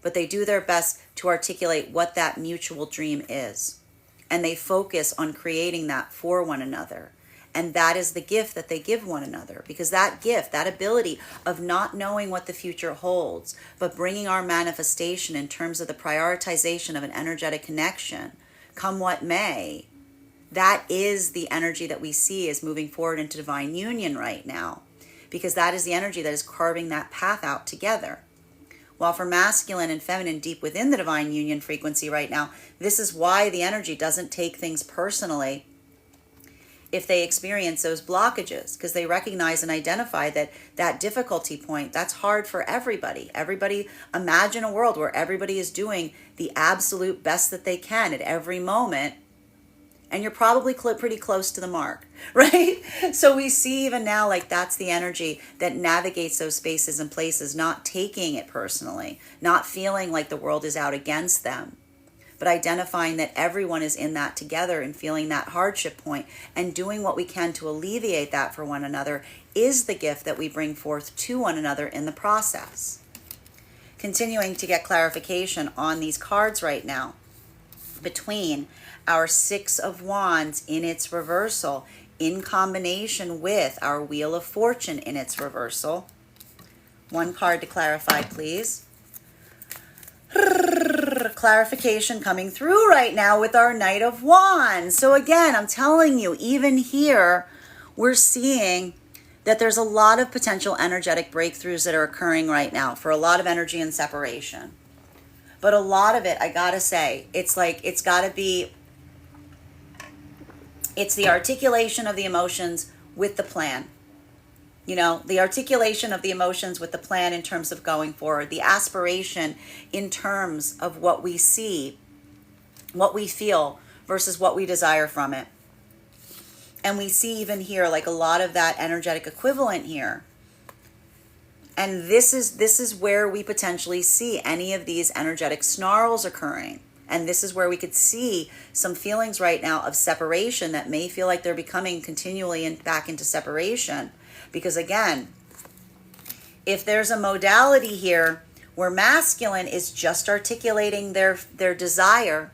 But they do their best to articulate what that mutual dream is. And they focus on creating that for one another. And that is the gift that they give one another. Because that gift, that ability of not knowing what the future holds, but bringing our manifestation in terms of the prioritization of an energetic connection, come what may, that is the energy that we see is moving forward into divine union right now. Because that is the energy that is carving that path out together. While for masculine and feminine deep within the divine union frequency right now, this is why the energy doesn't take things personally if they experience those blockages, because they recognize and identify that that difficulty point, that's hard for everybody. Everybody, imagine a world where everybody is doing the absolute best that they can at every moment, and you're probably pretty close to the mark, right? So we see even now, like that's the energy that navigates those spaces and places, not taking it personally, not feeling like the world is out against them, but identifying that everyone is in that together and feeling that hardship point and doing what we can to alleviate that for one another is the gift that we bring forth to one another in the process. Continuing to get clarification on these cards right now between our Six of Wands in its reversal in combination with our Wheel of Fortune in its reversal. One card to clarify, please. Clarification coming through right now with our Knight of Wands. So again, I'm telling you, even here, we're seeing that there's a lot of potential energetic breakthroughs that are occurring right now for a lot of energy and separation. But a lot of it, I gotta say, it's like, it's gotta be, it's the articulation of the emotions with the plan. You know, the articulation of the emotions with the plan in terms of going forward, the aspiration in terms of what we see, what we feel versus what we desire from it. And we see even here, like a lot of that energetic equivalent here. And this is where we potentially see any of these energetic snarls occurring. And this is where we could see some feelings right now of separation that may feel like they're becoming continually back into separation. Because again, if there's a modality here where masculine is just articulating their desire,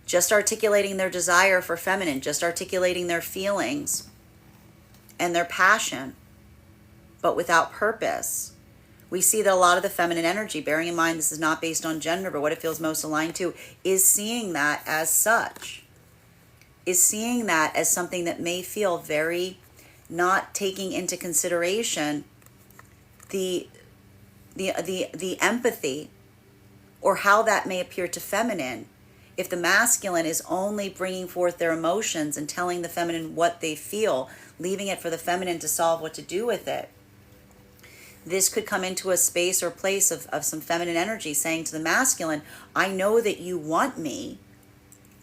just articulating their desire for feminine, just articulating their feelings and their passion, but without purpose, we see that a lot of the feminine energy, bearing in mind this is not based on gender, but what it feels most aligned to, is seeing that as such, is seeing that as something that may feel very not taking into consideration the empathy or how that may appear to feminine if the masculine is only bringing forth their emotions and telling the feminine what they feel, leaving it for the feminine to solve what to do with it. This could come into a space or place of some feminine energy saying to the masculine, I know that you want me,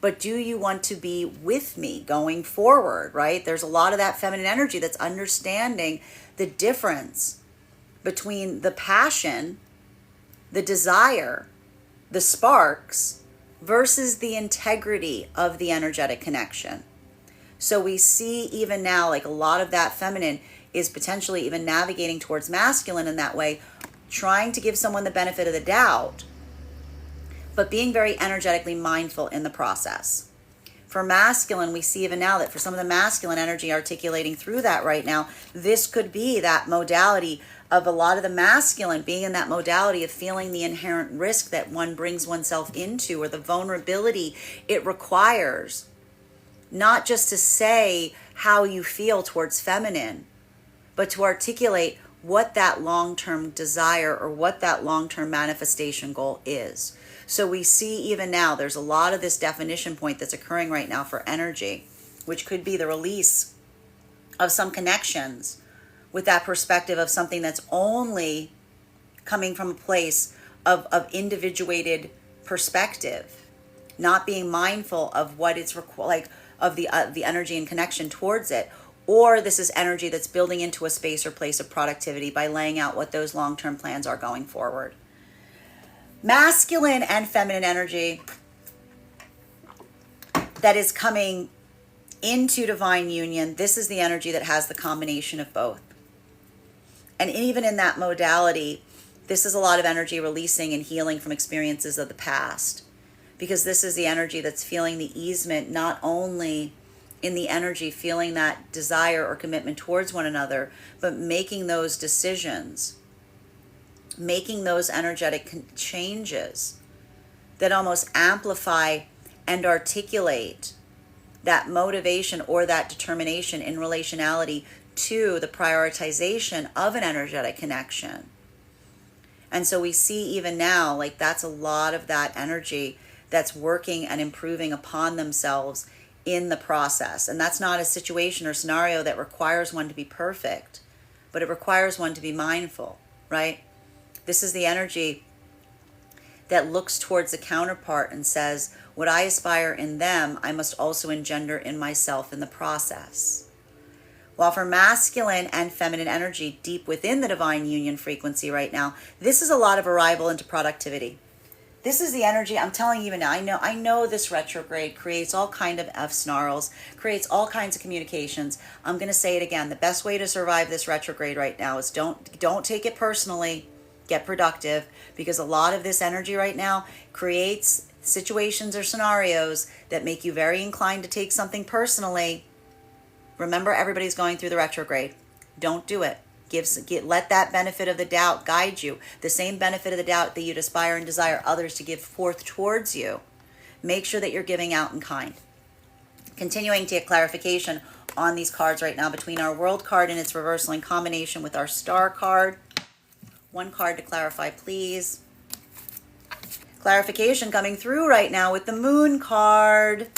but do you want to be with me going forward, right? There's a lot of that feminine energy that's understanding the difference between the passion, the desire, the sparks, versus the integrity of the energetic connection. So we see even now, like a lot of that feminine is potentially even navigating towards masculine in that way, trying to give someone the benefit of the doubt, but being very energetically mindful in the process. For masculine, we see even now that for some of the masculine energy articulating through that right now, this could be that modality of a lot of the masculine being in that modality of feeling the inherent risk that one brings oneself into, or the vulnerability it requires, not just to say how you feel towards feminine, but to articulate what that long-term desire or what that long-term manifestation goal is. So we see even now, there's a lot of this definition point that's occurring right now for energy, which could be the release of some connections with that perspective of something that's only coming from a place of individuated perspective, not being mindful of what it's like of the energy and connection towards it. Or this is energy that's building into a space or place of productivity by laying out what those long-term plans are going forward. Masculine and feminine energy that is coming into divine union, this is the energy that has the combination of both. And even in that modality, this is a lot of energy releasing and healing from experiences of the past, because this is the energy that's feeling the easement, not only in the energy feeling that desire or commitment towards one another, but making those decisions, making those energetic changes that almost amplify and articulate that motivation or that determination in relationality to the prioritization of an energetic connection. And so we see even now, like that's a lot of that energy that's working and improving upon themselves in the process. And that's not a situation or scenario that requires one to be perfect, but it requires one to be mindful, right? This is the energy that looks towards the counterpart and says, what I aspire in them, I must also engender in myself in the process. While for masculine and feminine energy deep within the divine union frequency right now, this is a lot of arrival into productivity. This is the energy, I'm telling you even now, I know this retrograde creates all kind of F-snarls, creates all kinds of communications. I'm going to say it again. The best way to survive this retrograde right now is don't take it personally. Get productive, because a lot of this energy right now creates situations or scenarios that make you very inclined to take something personally. Remember, everybody's going through the retrograde. Don't do it. Let that benefit of the doubt guide you. The same benefit of the doubt that you'd aspire and desire others to give forth towards you. Make sure that you're giving out in kind. Continuing to get clarification on these cards right now between our World card and its reversal in combination with our Star card. One card to clarify, please. Clarification coming through right now with the Moon card.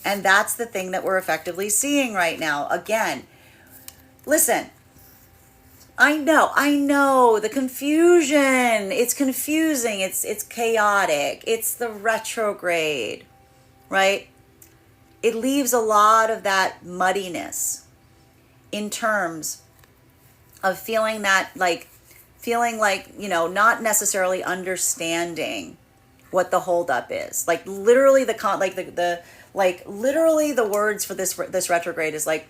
And that's the thing that we're effectively seeing right now. Again, listen, I know the confusion. It's confusing. It's chaotic. It's the retrograde, right? It leaves a lot of that muddiness in terms of feeling like, not necessarily understanding what the holdup is. Like literally literally the words for this retrograde is like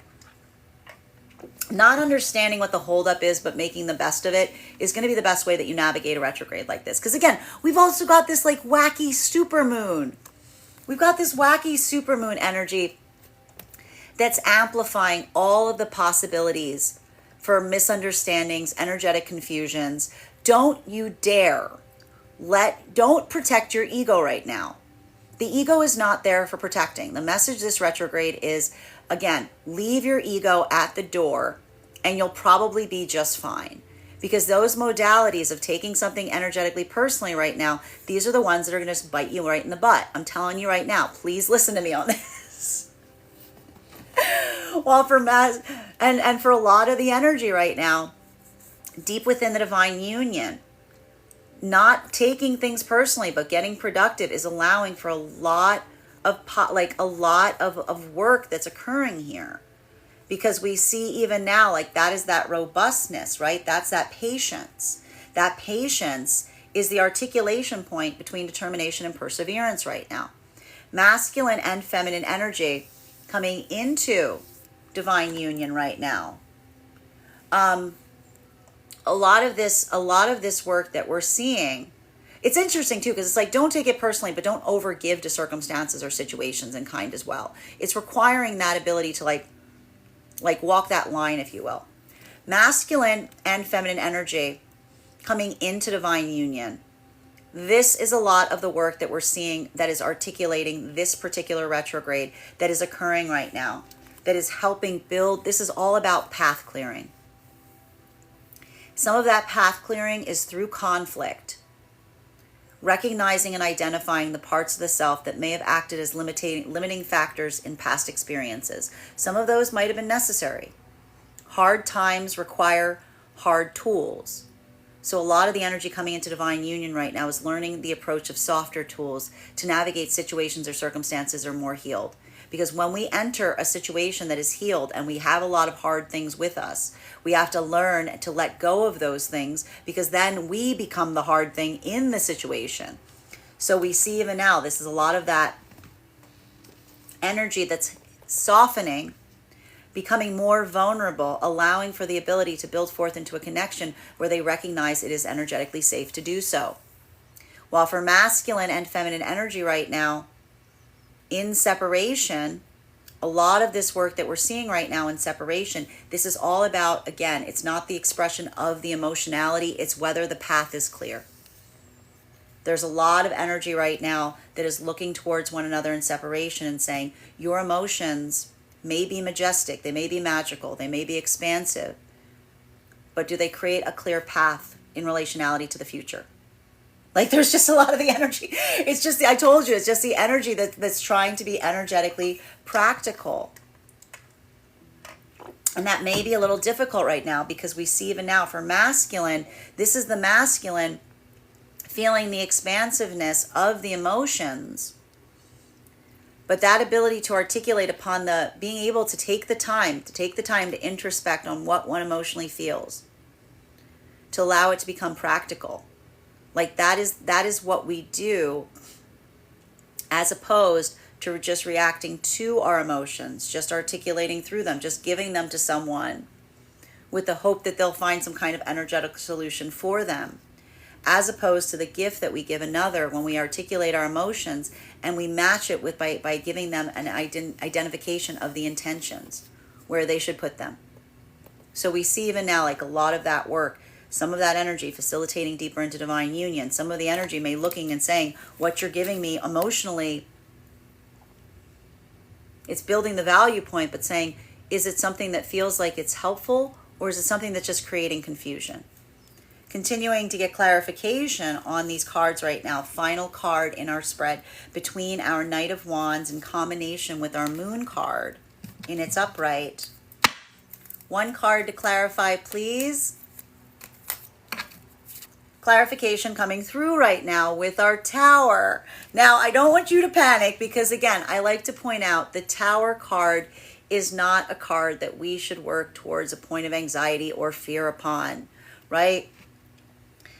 not understanding what the holdup is, but making the best of it is going to be the best way that you navigate a retrograde like this. Because again, we've also got this like wacky supermoon. We've got this wacky supermoon energy that's amplifying all of the possibilities for misunderstandings, energetic confusions. Don't you dare don't protect your ego right now. The ego is not there for protecting. The message this retrograde is, again, leave your ego at the door and you'll probably be just fine. Because those modalities of taking something energetically personally right now, these are the ones that are going to bite you right in the butt. I'm telling you right now, please listen to me on this. Well, for and for a lot of the energy right now, deep within the divine union, not taking things personally, but getting productive is allowing for a lot like a lot of work that's occurring here, because we see even now, like that is that robustness, right? That's that patience. That patience is the articulation point between determination and perseverance right now. Masculine and feminine energy coming into divine union right now. A lot of this work that we're seeing, it's interesting too, because it's like, don't take it personally, but don't overgive to circumstances or situations in kind as well. It's requiring that ability to like walk that line, if you will. Masculine and feminine energy coming into divine union. This is a lot of the work that we're seeing that is articulating this particular retrograde that is occurring right now, that is helping build. This is all about path clearing. Some of that path clearing is through conflict, recognizing and identifying the parts of the self that may have acted as limiting factors in past experiences. Some of those might have been necessary. Hard times require hard tools. So a lot of the energy coming into divine union right now is learning the approach of softer tools to navigate situations or circumstances are more healed. Because when we enter a situation that is healed and we have a lot of hard things with us, we have to learn to let go of those things, because then we become the hard thing in the situation. So we see even now, this is a lot of that energy that's softening, becoming more vulnerable, allowing for the ability to build forth into a connection where they recognize it is energetically safe to do so. While for masculine and feminine energy right now, in separation, a lot of this work that we're seeing right now in separation, this is all about, again, it's not the expression of the emotionality, it's whether the path is clear. There's a lot of energy right now that is looking towards one another in separation and saying, your emotions may be majestic, they may be magical, they may be expansive, but do they create a clear path in relationality to the future? Like there's just a lot of the energy. It's just, I told you, it's just the energy that's trying to be energetically practical. And that may be a little difficult right now, because we see even now for masculine, this is the masculine feeling the expansiveness of the emotions. But that ability to articulate upon the being able to take the time to introspect on what one emotionally feels, to allow it to become practical. Like that is what we do, as opposed to just reacting to our emotions, just articulating through them, just giving them to someone with the hope that they'll find some kind of energetic solution for them, as opposed to the gift that we give another when we articulate our emotions and we match it with by giving them an identification of the intentions, where they should put them. So we see even now, like a lot of that work, some of that energy facilitating deeper into divine union. Some of the energy may looking and saying, what you're giving me emotionally, it's building the value point, but saying, is it something that feels like it's helpful, or is it something that's just creating confusion? Continuing to get clarification on these cards right now. Final card in our spread between our Knight of Wands in combination with our Moon card in its upright. One card to clarify, please. Clarification coming through right now with our Tower. Now, I don't want you to panic, because again, I like to point out the Tower card is not a card that we should work towards a point of anxiety or fear upon, right?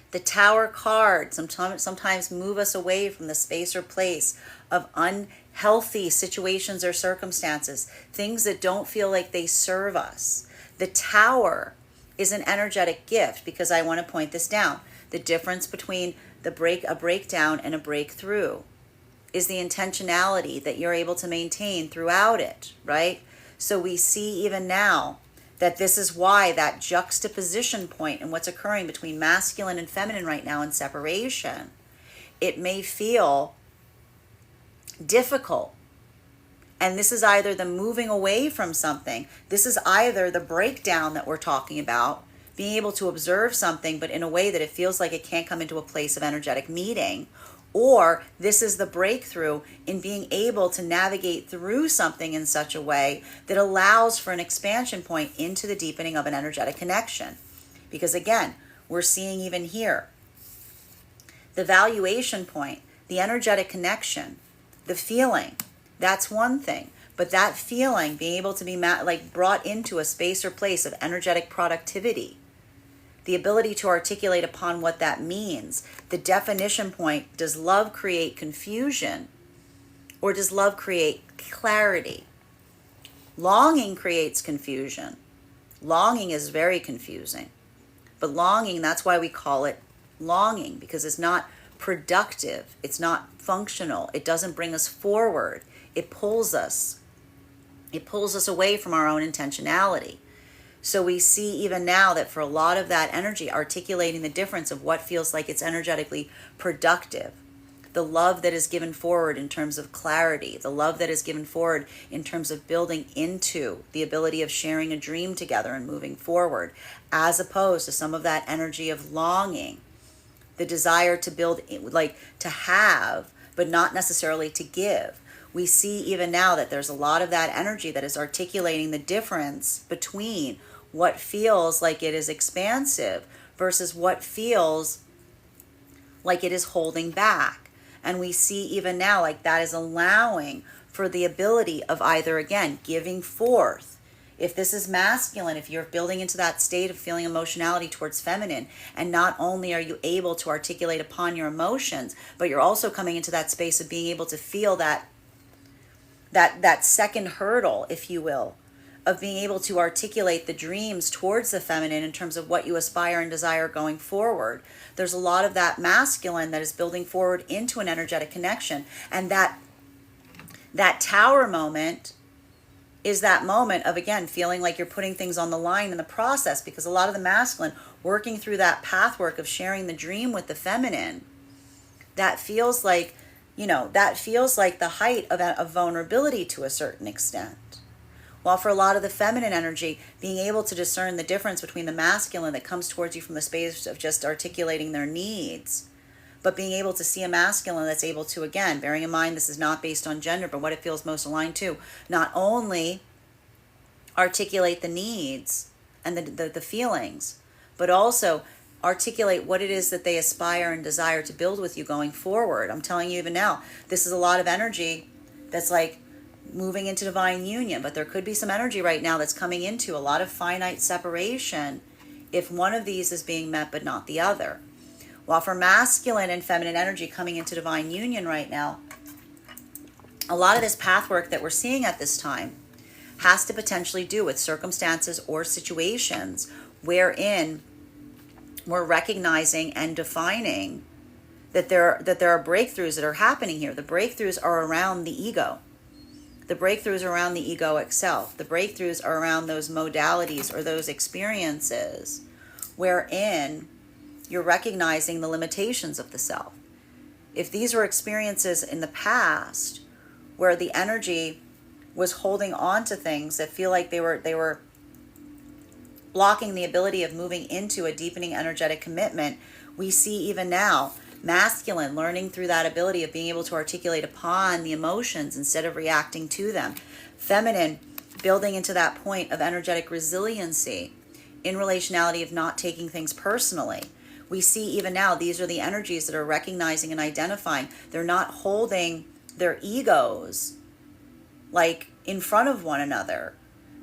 The Tower card sometimes move us away from the space or place of unhealthy situations or circumstances, things that don't feel like they serve us. The Tower is an energetic gift, because I want to point this down. The difference between a breakdown and a breakthrough is the intentionality that you're able to maintain throughout it, right? So we see even now that this is why that juxtaposition point and what's occurring between masculine and feminine right now in separation, it may feel difficult. And this is either the moving away from something. This is either the breakdown that we're talking about, being able to observe something, but in a way that it feels like it can't come into a place of energetic meeting. Or this is the breakthrough in being able to navigate through something in such a way that allows for an expansion point into the deepening of an energetic connection. Because again, we're seeing even here, the valuation point, the energetic connection, the feeling, That's one thing. But that feeling, being able to be like brought into a space or place of energetic productivity, the ability to articulate upon what that means, the definition point, does love create confusion or does love create clarity? Longing creates confusion. Longing is very confusing. But longing, that's why we call it longing, because it's not productive. It's not functional. It doesn't bring us forward. It pulls us. It pulls us away from our own intentionality. So we see even now that for a lot of that energy, articulating the difference of what feels like it's energetically productive, the love that is given forward in terms of clarity, the love that is given forward in terms of building into the ability of sharing a dream together and moving forward, as opposed to some of that energy of longing, the desire to build, like to have, but not necessarily to give. We see even now that there's a lot of that energy that is articulating the difference between what feels like it is expansive versus what feels like it is holding back. And we see even now like that is allowing for the ability of either, again, giving forth. If this is masculine, if you're building into that state of feeling emotionality towards feminine, and not only are you able to articulate upon your emotions, but you're also coming into that space of being able to feel that second hurdle, if you will, of being able to articulate the dreams towards the feminine in terms of what you aspire and desire going forward. There's a lot of that masculine that is building forward into an energetic connection. And that tower moment is that moment of, again, feeling like you're putting things on the line in the process, because a lot of the masculine working through that pathwork of sharing the dream with the feminine, that feels like, that feels like the height of vulnerability to a certain extent. While for a lot of the feminine energy, being able to discern the difference between the masculine that comes towards you from the space of just articulating their needs, but being able to see a masculine that's able to, again, bearing in mind this is not based on gender, but what it feels most aligned to, not only articulate the needs and the feelings, but also articulate what it is that they aspire and desire to build with you going forward. I'm telling you even now, this is a lot of energy that's like moving into divine union, but there could be some energy right now that's coming into a lot of finite separation if one of these is being met but not the other. While for masculine and feminine energy coming into divine union right now, a lot of this pathwork that we're seeing at this time has to potentially do with circumstances or situations wherein we're recognizing and defining that there are breakthroughs that are happening here. The breakthroughs are around the ego. The breakthroughs are around the egoic self. The breakthroughs are around those modalities or those experiences wherein you're recognizing the limitations of the self. If these were experiences in the past where the energy was holding on to things that feel like they were blocking the ability of moving into a deepening energetic commitment, we see even now masculine learning through that ability of being able to articulate upon the emotions instead of reacting to them. Feminine building into that point of energetic resiliency in relationality of not taking things personally. We see even now these are the energies that are recognizing and identifying. They're not holding their egos like in front of one another.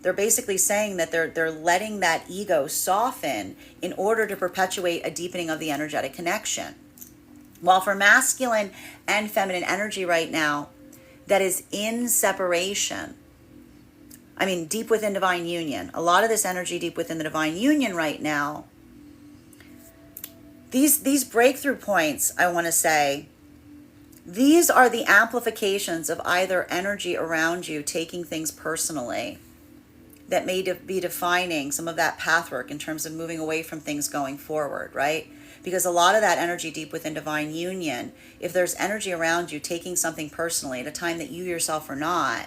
They're basically saying that they're letting that ego soften in order to perpetuate a deepening of the energetic connection. While for masculine and feminine energy right now that is in separation, deep within divine union, a lot of this energy deep within the divine union right now, these breakthrough points, I want to say, these are the amplifications of either energy around you taking things personally that may be defining some of that pathwork in terms of moving away from things going forward, right? Because a lot of that energy deep within divine union, if there's energy around you taking something personally at a time that you yourself are not,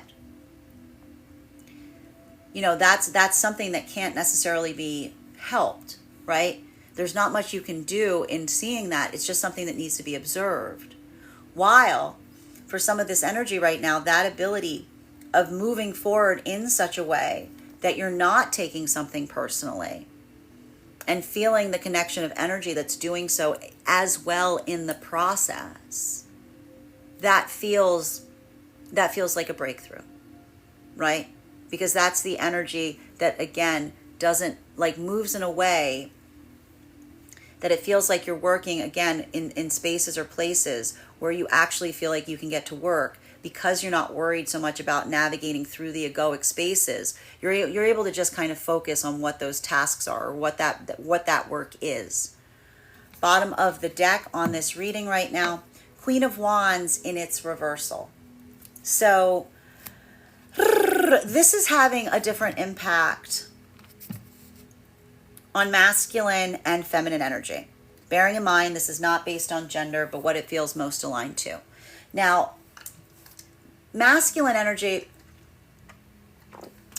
that's something that can't necessarily be helped, right? There's not much you can do in seeing that. It's just something that needs to be observed. While for some of this energy right now, that ability of moving forward in such a way that you're not taking something personally and feeling the connection of energy that's doing so as well in the process, that feels that feels like a breakthrough, right? Because that's the energy that, again, doesn't like moves in a way that it feels like you're working again in spaces or places where you actually feel like you can get to work because you're not worried so much about navigating through the egoic spaces. You're able to just kind of focus on what those tasks are or what that work is. Bottom of the deck on this reading right now, Queen of Wands in its reversal. So this is having a different impact on masculine and feminine energy. Bearing in mind, this is not based on gender, but what it feels most aligned to. Now, masculine energy,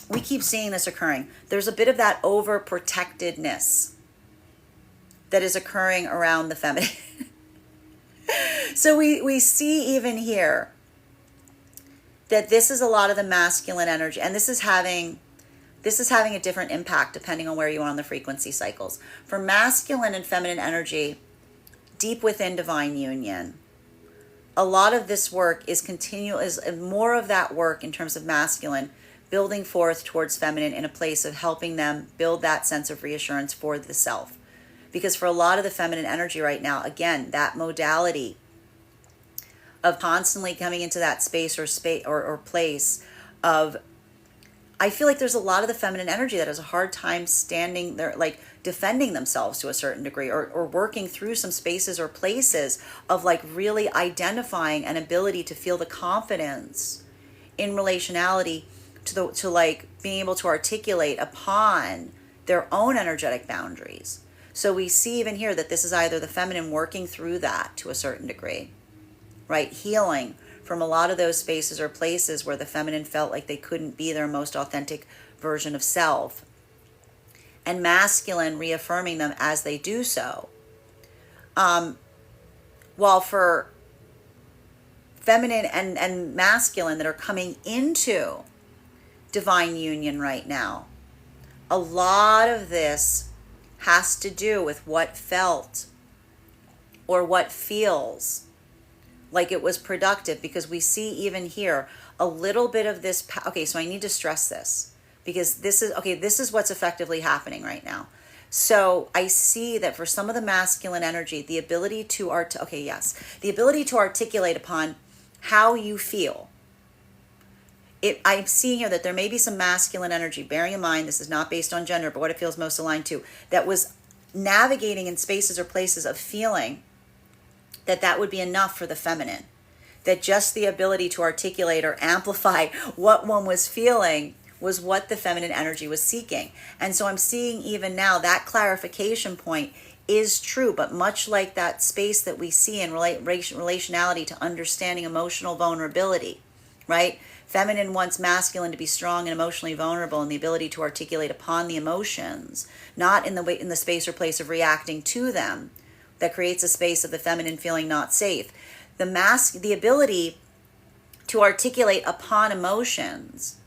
we keep seeing this occurring. There's a bit of that overprotectedness that is occurring around the feminine. So we see even here that this is a lot of the masculine energy, and this is having a different impact depending on where you are on the frequency cycles. For masculine and feminine energy, deep within divine union, a lot of this work is more of that work in terms of masculine, building forth towards feminine in a place of helping them build that sense of reassurance for the self. Because for a lot of the feminine energy right now, again, that modality of constantly coming into that space or place of, I feel like there's a lot of the feminine energy that has a hard time standing there, like defending themselves to a certain degree, or working through some spaces or places of like really identifying an ability to feel the confidence in relationality to like being able to articulate upon their own energetic boundaries. So we see even here that this is either the feminine working through that to a certain degree, right? Healing from a lot of those spaces or places where the feminine felt like they couldn't be their most authentic version of self. And masculine reaffirming them as they do so. While for feminine and masculine that are coming into divine union right now, a lot of this has to do with what felt or what feels like it was productive, because we see even here a little bit of this. Okay, so I need to stress this because this is what's effectively happening right now. So I see that for some of the masculine energy, the ability to articulate upon how you feel. I'm seeing here that there may be some masculine energy, bearing in mind this is not based on gender, but what it feels most aligned to, that was navigating in spaces or places of feeling that would be enough for the feminine. That just the ability to articulate or amplify what one was feeling was what the feminine energy was seeking. And so I'm seeing even now that clarification point is true, but much like that space that we see in relationality to understanding emotional vulnerability, right? Feminine wants masculine to be strong and emotionally vulnerable and the ability to articulate upon the emotions, not in the space or place of reacting to them. That creates a space of the feminine feeling not safe. The ability to articulate upon emotions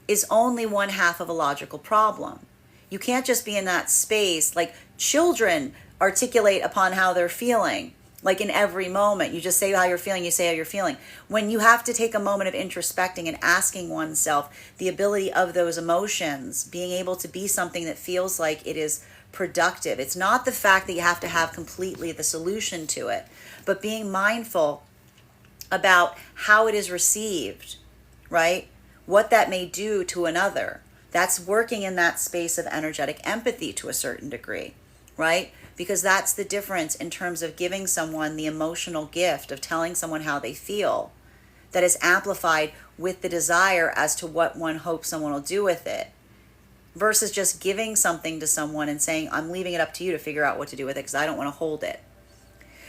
is only one half of a logical problem. You can't just be in that space like children articulate upon how they're feeling. Like in every moment, you just say how you're feeling, you say how you're feeling. When you have to take a moment of introspecting and asking oneself the ability of those emotions, being able to be something that feels like it is productive. It's not the fact that you have to have completely the solution to it, but being mindful about how it is received, right? What that may do to another. That's working in that space of energetic empathy to a certain degree, right? Because that's the difference in terms of giving someone the emotional gift of telling someone how they feel that is amplified with the desire as to what one hopes someone will do with it, versus just giving something to someone and saying, I'm leaving it up to you to figure out what to do with it because I don't want to hold it.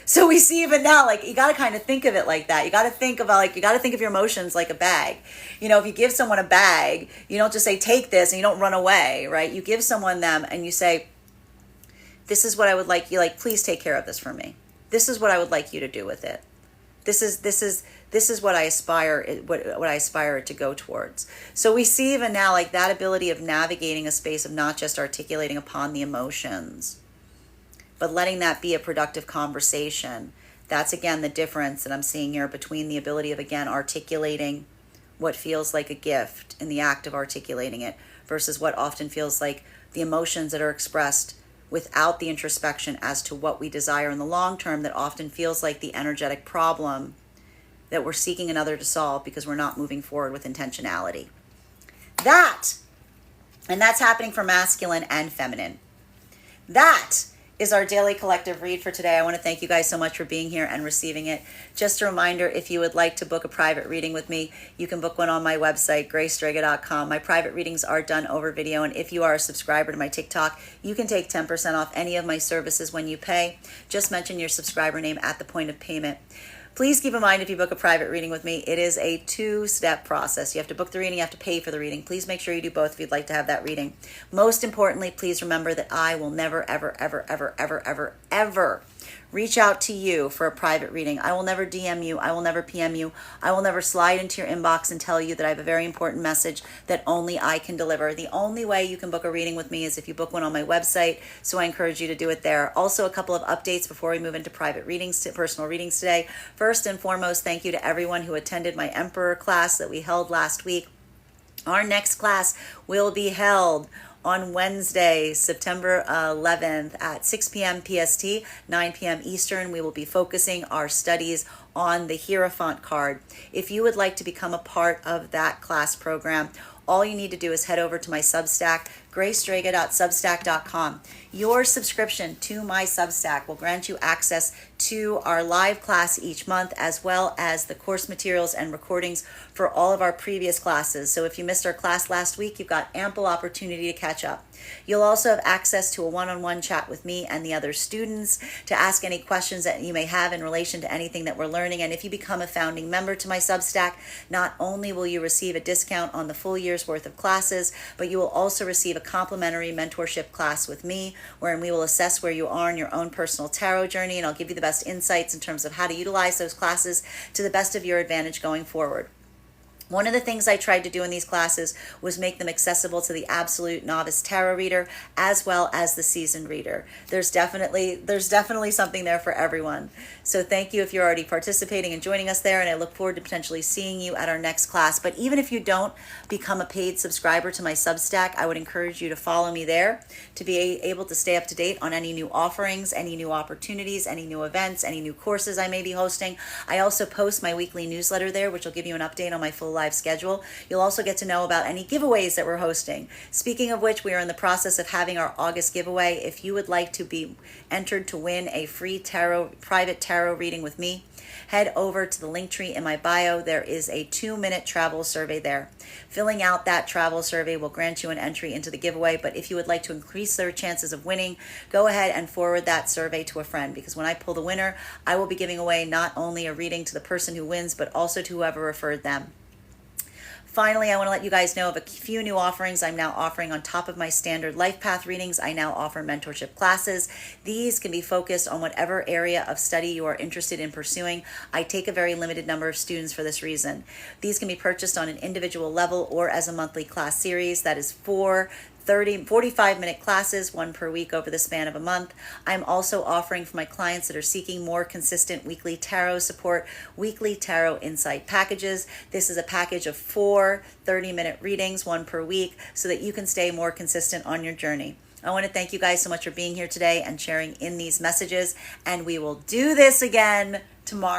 So we see even now, like, you got to kind of think of it like that. You got to think of your emotions like a bag. You know, if you give someone a bag, you don't just say, take this, and you don't run away, right? You give someone them and you say, this is what I would like you, like, please take care of this for me. This is what I would like you to do with it. This is what I aspire it to go towards. So we see even now, like, that ability of navigating a space of not just articulating upon the emotions, but letting that be a productive conversation That's again the difference that I'm seeing here between the ability of, again, articulating what feels like a gift in the act of articulating it versus what often feels like the emotions that are expressed without the introspection as to what we desire in the long term, that often feels like the energetic problem that we're seeking another to solve because we're not moving forward with intentionality. That's happening for masculine and feminine. That is our daily collective read for today. I want to thank you guys so much for being here and receiving it. Just a reminder, if you would like to book a private reading with me, you can book one on my website, Strega.com. My private readings are done over video, and if you are a subscriber to my TikTok, you can take 10% off any of my services when you pay. Just mention your subscriber name at the point of payment. Please keep in mind, if you book a private reading with me, it is a 2-step process. You have to book the reading, you have to pay for the reading. Please make sure you do both if you'd like to have that reading. Most importantly, please remember that I will never, ever, ever, ever, ever, ever, ever reach out to you for a private reading. I will never DM you. I will never PM you. I will never slide into your inbox and tell you that I have a very important message that only I can deliver. The only way you can book a reading with me is if you book one on my website, so I encourage you to do it there. Also, a couple of updates before we move into private readings, to personal readings today. First and foremost, thank you to everyone who attended my Emperor class that we held last week. Our next class will be held on Wednesday, September 11th at 6 p.m. PST, 9 p.m. Eastern. We will be focusing our studies on the Hierophant card. If you would like to become a part of that class program, all you need to do is head over to my Substack, Strega.substack.com. Your subscription to my Substack will grant you access to our live class each month, as well as the course materials and recordings for all of our previous classes. So if you missed our class last week, you've got ample opportunity to catch up. You'll also have access to a one-on-one chat with me and the other students to ask any questions that you may have in relation to anything that we're learning. And if you become a founding member to my Substack, not only will you receive a discount on the full year's worth of classes, but you will also receive a complimentary mentorship class with me, wherein we will assess where you are in your own personal tarot journey, and I'll give you the best insights in terms of how to utilize those classes to the best of your advantage going forward. One of the things I tried to do in these classes was make them accessible to the absolute novice tarot reader as well as the seasoned reader. There's definitely something there for everyone. So thank you if you're already participating and joining us there, and I look forward to potentially seeing you at our next class. But even if you don't become a paid subscriber to my Substack, I would encourage you to follow me there to be able to stay up to date on any new offerings, any new opportunities, any new events, any new courses I may be hosting. I also post my weekly newsletter there, which will give you an update on my full live schedule. You'll also get to know about any giveaways that we're hosting. Speaking of which, we are in the process of having our August giveaway. If you would like to be entered to win a free private tarot reading with me, head over to the link tree in my bio. There is a 2-minute travel survey there. Filling out that travel survey will grant you an entry into the giveaway, but if you would like to increase their chances of winning, go ahead and forward that survey to a friend, because when I pull the winner, I will be giving away not only a reading to the person who wins, but also to whoever referred them. Finally, I want to let you guys know of a few new offerings I'm now offering on top of my standard life path readings. I now offer mentorship classes. These can be focused on whatever area of study you are interested in pursuing. I take a very limited number of students for this reason. These can be purchased on an individual level or as a monthly class series. That is 45-minute classes, one per week over the span of a month. I'm also offering for my clients that are seeking more consistent weekly tarot support, weekly tarot insight packages. This is a package of 4 30-minute readings, one per week, so that you can stay more consistent on your journey. I want to thank you guys so much for being here today and sharing in these messages, and we will do this again tomorrow.